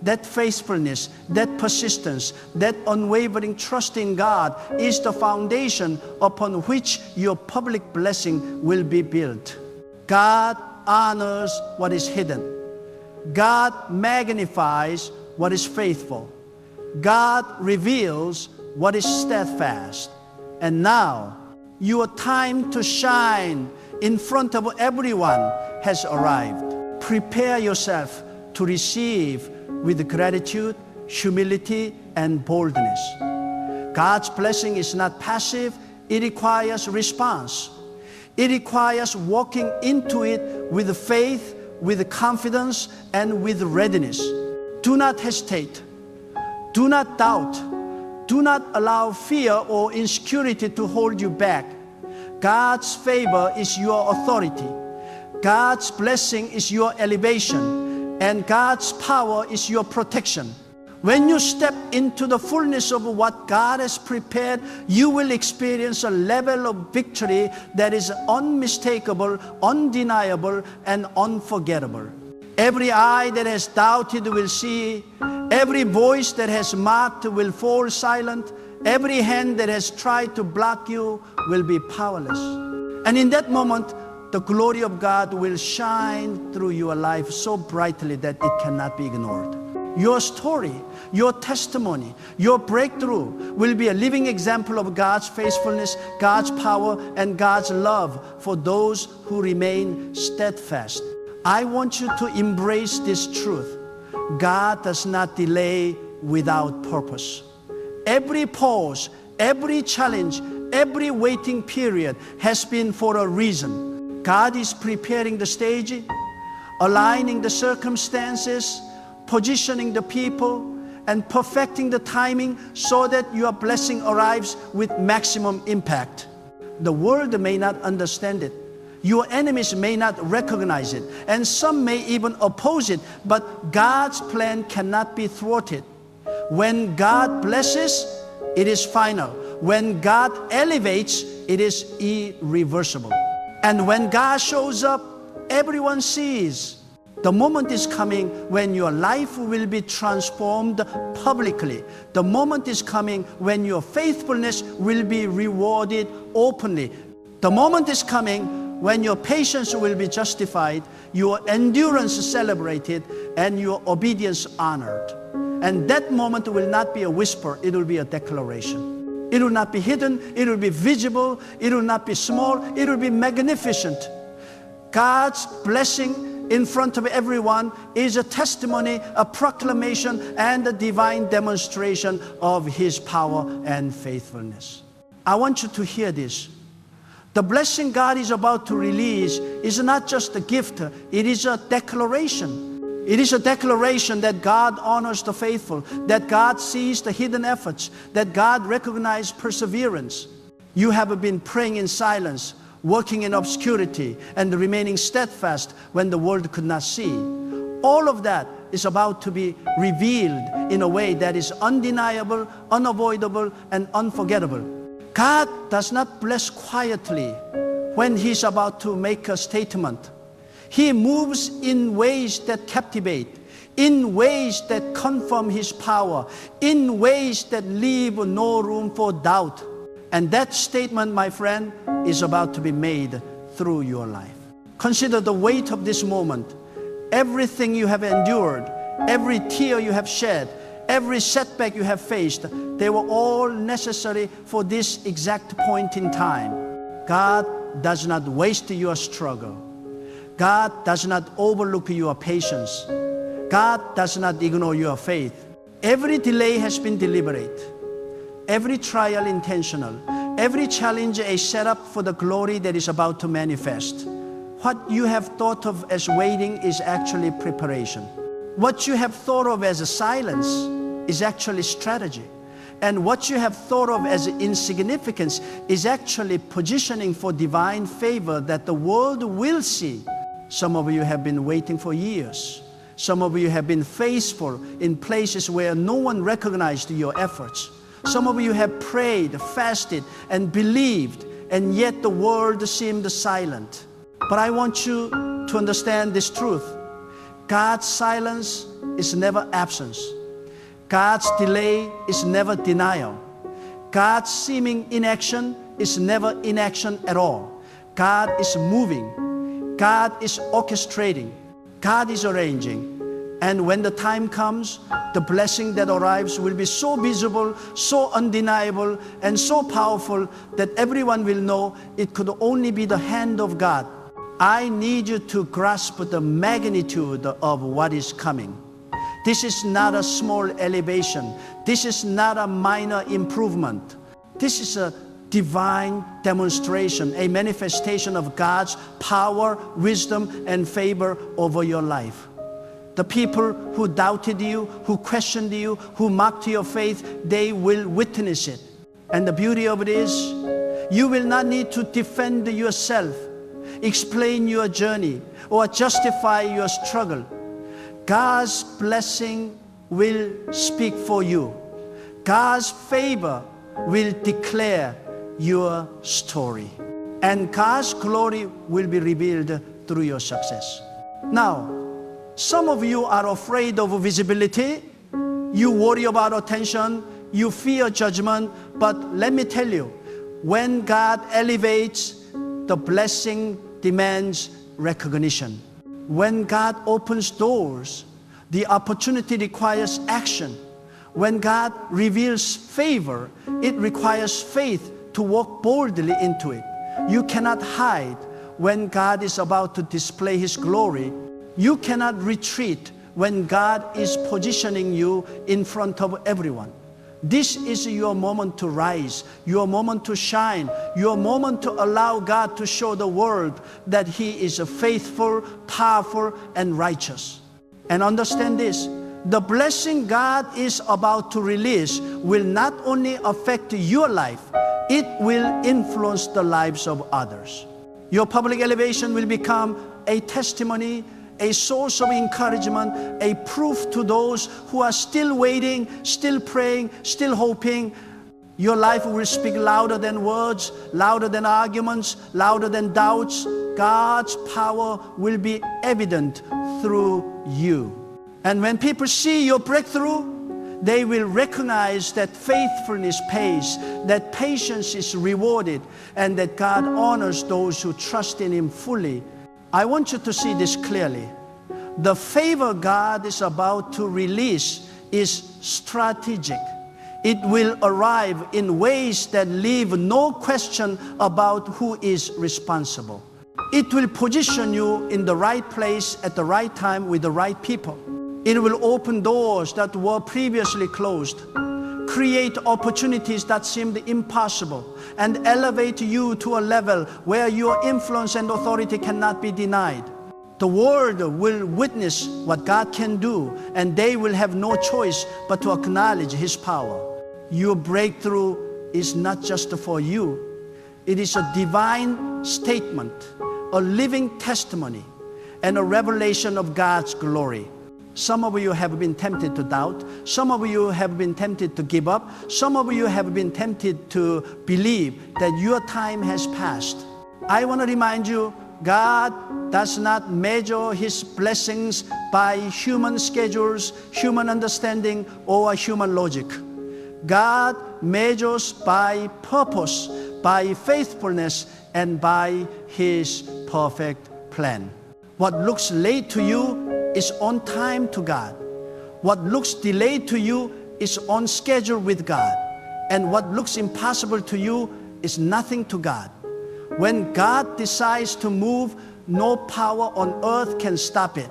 That faithfulness, that persistence, that unwavering trust in God is the foundation upon which your public blessing will be built. God honors what is hidden. God magnifies what is faithful. God reveals what is steadfast. And now, your time to shine in front of everyone has arrived. prepare yourself to receive with gratitude, humility, and boldness. God's blessing is not passive, it requires response. It requires walking into it with faith, with confidence, and with readiness. Do not hesitate. Do not doubt. Do not allow fear or insecurity to hold you back. God's favor is your authority. God's blessing is your elevation. And God's power is your protection. When you step into the fullness of what God has prepared, you will experience a level of victory that is unmistakable, undeniable, and unforgettable. Every eye that has doubted will see. Every voice that has mocked will fall silent. Every hand that has tried to block you will be powerless. And in that moment, the glory of God will shine through your life so brightly that it cannot be ignored. Your story, your testimony, your breakthrough will be a living example of God's faithfulness, God's power, and God's love for those who remain steadfast. I want you to embrace this truth. God does not delay without purpose. Every pause, every challenge, every waiting period has been for a reason. God is preparing the stage, aligning the circumstances, positioning the people, and perfecting the timing so that your blessing arrives with maximum impact. The world may not understand it. Your enemies may not recognize it, and some may even oppose it, but God's plan cannot be thwarted. When God blesses, it is final. When God elevates, it is irreversible. And when God shows up, everyone sees. The moment is coming when your life will be transformed publicly. The moment is coming when your faithfulness will be rewarded openly. The moment is coming when your patience will be justified, your endurance celebrated, and your obedience honored. And that moment will not be a whisper, it will be a declaration. It will not be hidden, it will be visible, it will not be small, it will be magnificent. God's blessing in front of everyone is a testimony, a proclamation, and a divine demonstration of His power and faithfulness. I want you to hear this. The blessing God is about to release is not just a gift, it is a declaration. It is a declaration that God honors the faithful, that God sees the hidden efforts, that God recognizes perseverance. You have been praying in silence, working in obscurity, and remaining steadfast when the world could not see. All of that is about to be revealed in a way that is undeniable, unavoidable, and unforgettable. God does not bless quietly when He's about to make a statement. He moves in ways that captivate, in ways that confirm His power, in ways that leave no room for doubt. And that statement, my friend, is about to be made through your life. Consider the weight of this moment. Everything you have endured, every tear you have shed, every setback you have faced, they were all necessary for this exact point in time. God does not waste your struggle. God does not overlook your patience. God does not ignore your faith. Every delay has been deliberate. Every trial intentional. Every challenge a setup for the glory that is about to manifest. What you have thought of as waiting is actually preparation. What you have thought of as a silence is actually strategy. And what you have thought of as insignificance is actually positioning for divine favor that the world will see. Some of you have been waiting for years. Some of you have been faithful in places where no one recognized your efforts. Some of you have prayed, fasted, and believed, and yet the world seemed silent. But I want you to understand this truth. God's silence is never absence. God's delay is never denial. God's seeming inaction is never inaction at all. God is moving. God is orchestrating. God is arranging. And when the time comes, the blessing that arrives will be so visible, so undeniable, and so powerful that everyone will know it could only be the hand of God. I need you to grasp the magnitude of what is coming. This is not a small elevation. This is not a minor improvement. This is a divine demonstration, a manifestation of God's power, wisdom, and favor over your life. The people who doubted you, who questioned you, who mocked your faith, they will witness it. And the beauty of it is, you will not need to defend yourself, explain your journey, or justify your struggle. God's blessing will speak for you. God's favor will declare your story. And God's glory will be revealed through your success. Now, some of you are afraid of visibility. You worry about attention. You fear judgment. But let me tell you, when God elevates, the blessing demands recognition. When God opens doors, the opportunity requires action. When God reveals favor, it requires faith to walk boldly into it. You cannot hide when God is about to display His glory. You cannot retreat when God is positioning you in front of everyone. This is your moment to rise, your moment to shine, your moment to allow God to show the world that He is faithful, powerful, and righteous. And understand this, the blessing God is about to release will not only affect your life, it will influence the lives of others. Your public elevation will become a testimony, a source of encouragement, a proof to those who are still waiting, still praying, still hoping. Your life will speak louder than words, louder than arguments, louder than doubts. God's power will be evident through you. And when people see your breakthrough, they will recognize that faithfulness pays, that patience is rewarded, and that God honors those who trust in Him fully. I want you to see this clearly. The favor God is about to release is strategic. It will arrive in ways that leave no question about who is responsible. It will position you in the right place at the right time with the right people. It will open doors that were previously closed, create opportunities that seemed impossible, and elevate you to a level where your influence and authority cannot be denied. The world will witness what God can do, and they will have no choice but to acknowledge His power. Your breakthrough is not just for you. It is a divine statement, a living testimony, and a revelation of God's glory. Some of you have been tempted to doubt. Some of you have been tempted to give up. Some of you have been tempted to believe that your time has passed. I want to remind you, God does not measure His blessings by human schedules, human understanding, or human logic. God measures by purpose, by faithfulness, and by His perfect plan. What looks late to you is on time to God. What looks delayed to you is on schedule with God. And what looks impossible to you is nothing to God. When God decides to move, no power on earth can stop it.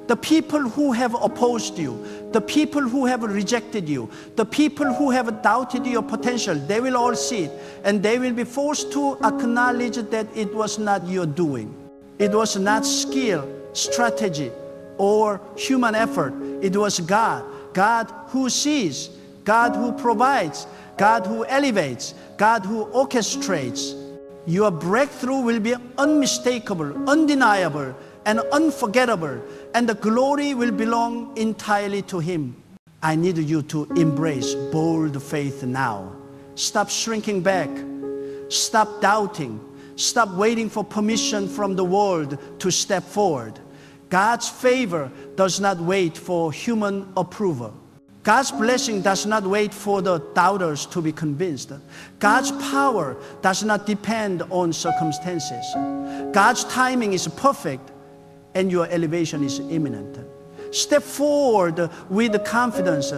The people who have opposed you, the people who have rejected you, the people who have doubted your potential, they will all see it, and they will be forced to acknowledge that it was not your doing. It was not skill, strategy, or human effort. It was God. God who sees, God who provides, God who elevates, God who orchestrates. Your breakthrough will be unmistakable, undeniable, and unforgettable, and the glory will belong entirely to Him. I need you to embrace bold faith now. Stop shrinking back. Stop doubting. Stop waiting for permission from the world to step forward. God's favor does not wait for human approval. God's blessing does not wait for the doubters to be convinced. God's power does not depend on circumstances. God's timing is perfect, and your elevation is imminent. Step forward with confidence.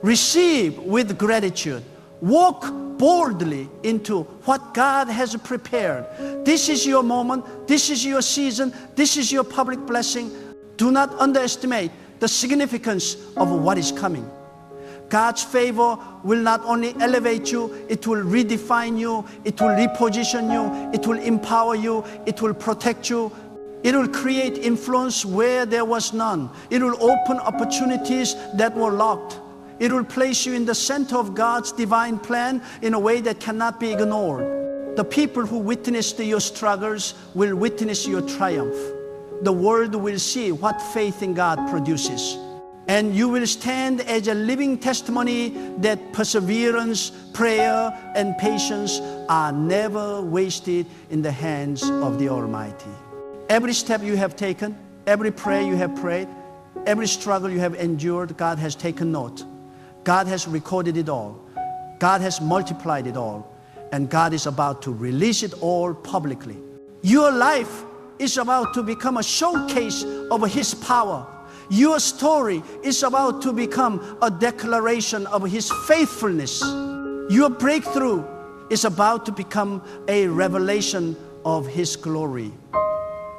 Receive with gratitude. Walk boldly into what God has prepared. This is your moment. This is your season. This is your public blessing. Do not underestimate the significance of what is coming. God's favor will not only elevate you, it will redefine you, it will reposition you, it will empower you, it will protect you. It will create influence where there was none. It will open opportunities that were locked. It will place you in the center of God's divine plan in a way that cannot be ignored. The people who witnessed your struggles will witness your triumph. The world will see what faith in God produces. And you will stand as a living testimony that perseverance, prayer, and patience are never wasted in the hands of the Almighty. Every step you have taken, every prayer you have prayed, every struggle you have endured, God has taken note. God has recorded it all. God has multiplied it all. And God is about to release it all publicly. Your life is about to become a showcase of His power. Your story is about to become a declaration of His faithfulness. Your breakthrough is about to become a revelation of His glory.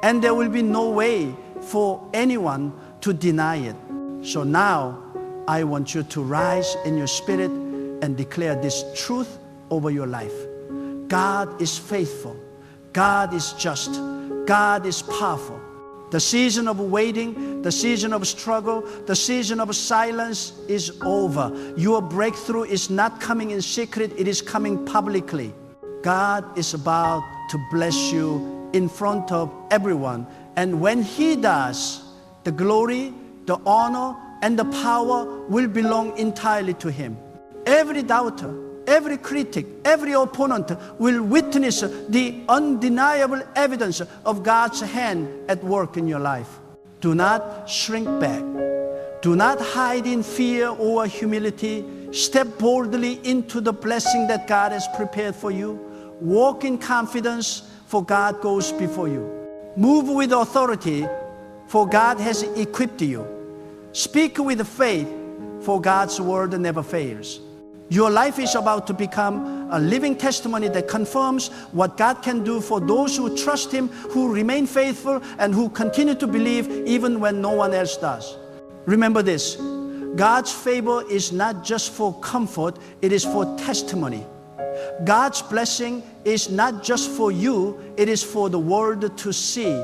And there will be no way for anyone to deny it. So now, I want you to rise in your spirit and declare this truth over your life. God is faithful. God is just. God is powerful. The season of waiting, the season of struggle, the season of silence is over. Your breakthrough is not coming in secret, it is coming publicly. God is about to bless you in front of everyone. And when He does, the glory, the honor, and the power will belong entirely to Him. Every doubter, every critic, every opponent will witness the undeniable evidence of God's hand at work in your life. Do not shrink back. Do not hide in fear or humility. Step boldly into the blessing that God has prepared for you. Walk in confidence, for God goes before you. Move with authority, for God has equipped you. Speak with faith, for God's word never fails. Your life is about to become a living testimony that confirms what God can do for those who trust Him, who remain faithful, and who continue to believe even when no one else does. Remember this, God's favor is not just for comfort, it is for testimony. God's blessing is not just for you, it is for the world to see.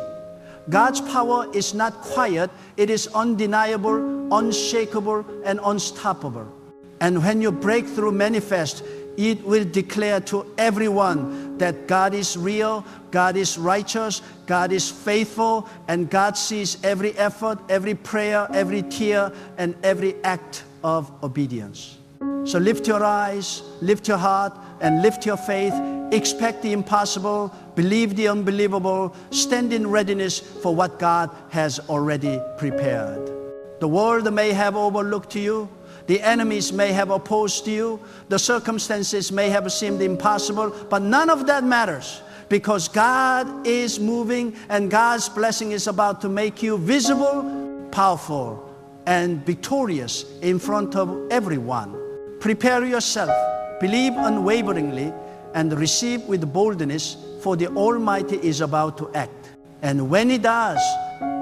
God's power is not quiet, it is undeniable, unshakable, and unstoppable. And when your breakthrough manifests, it will declare to everyone that God is real, God is righteous, God is faithful, and God sees every effort, every prayer, every tear, and every act of obedience. So lift your eyes, lift your heart, and lift your faith. Expect the impossible, believe the unbelievable, stand in readiness for what God has already prepared. The world may have overlooked you, the enemies may have opposed you, the circumstances may have seemed impossible, but none of that matters because God is moving and God's blessing is about to make you visible, powerful, and victorious in front of everyone. Prepare yourself, believe unwaveringly, and receive with boldness, for the Almighty is about to act. And when He does,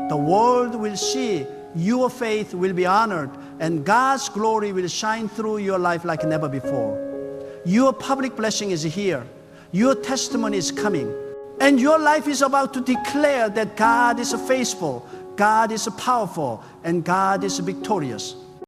the world will see your faith will be honored, and God's glory will shine through your life like never before. Your public blessing is here. Your testimony is coming. And your life is about to declare that God is faithful, God is powerful, and God is victorious.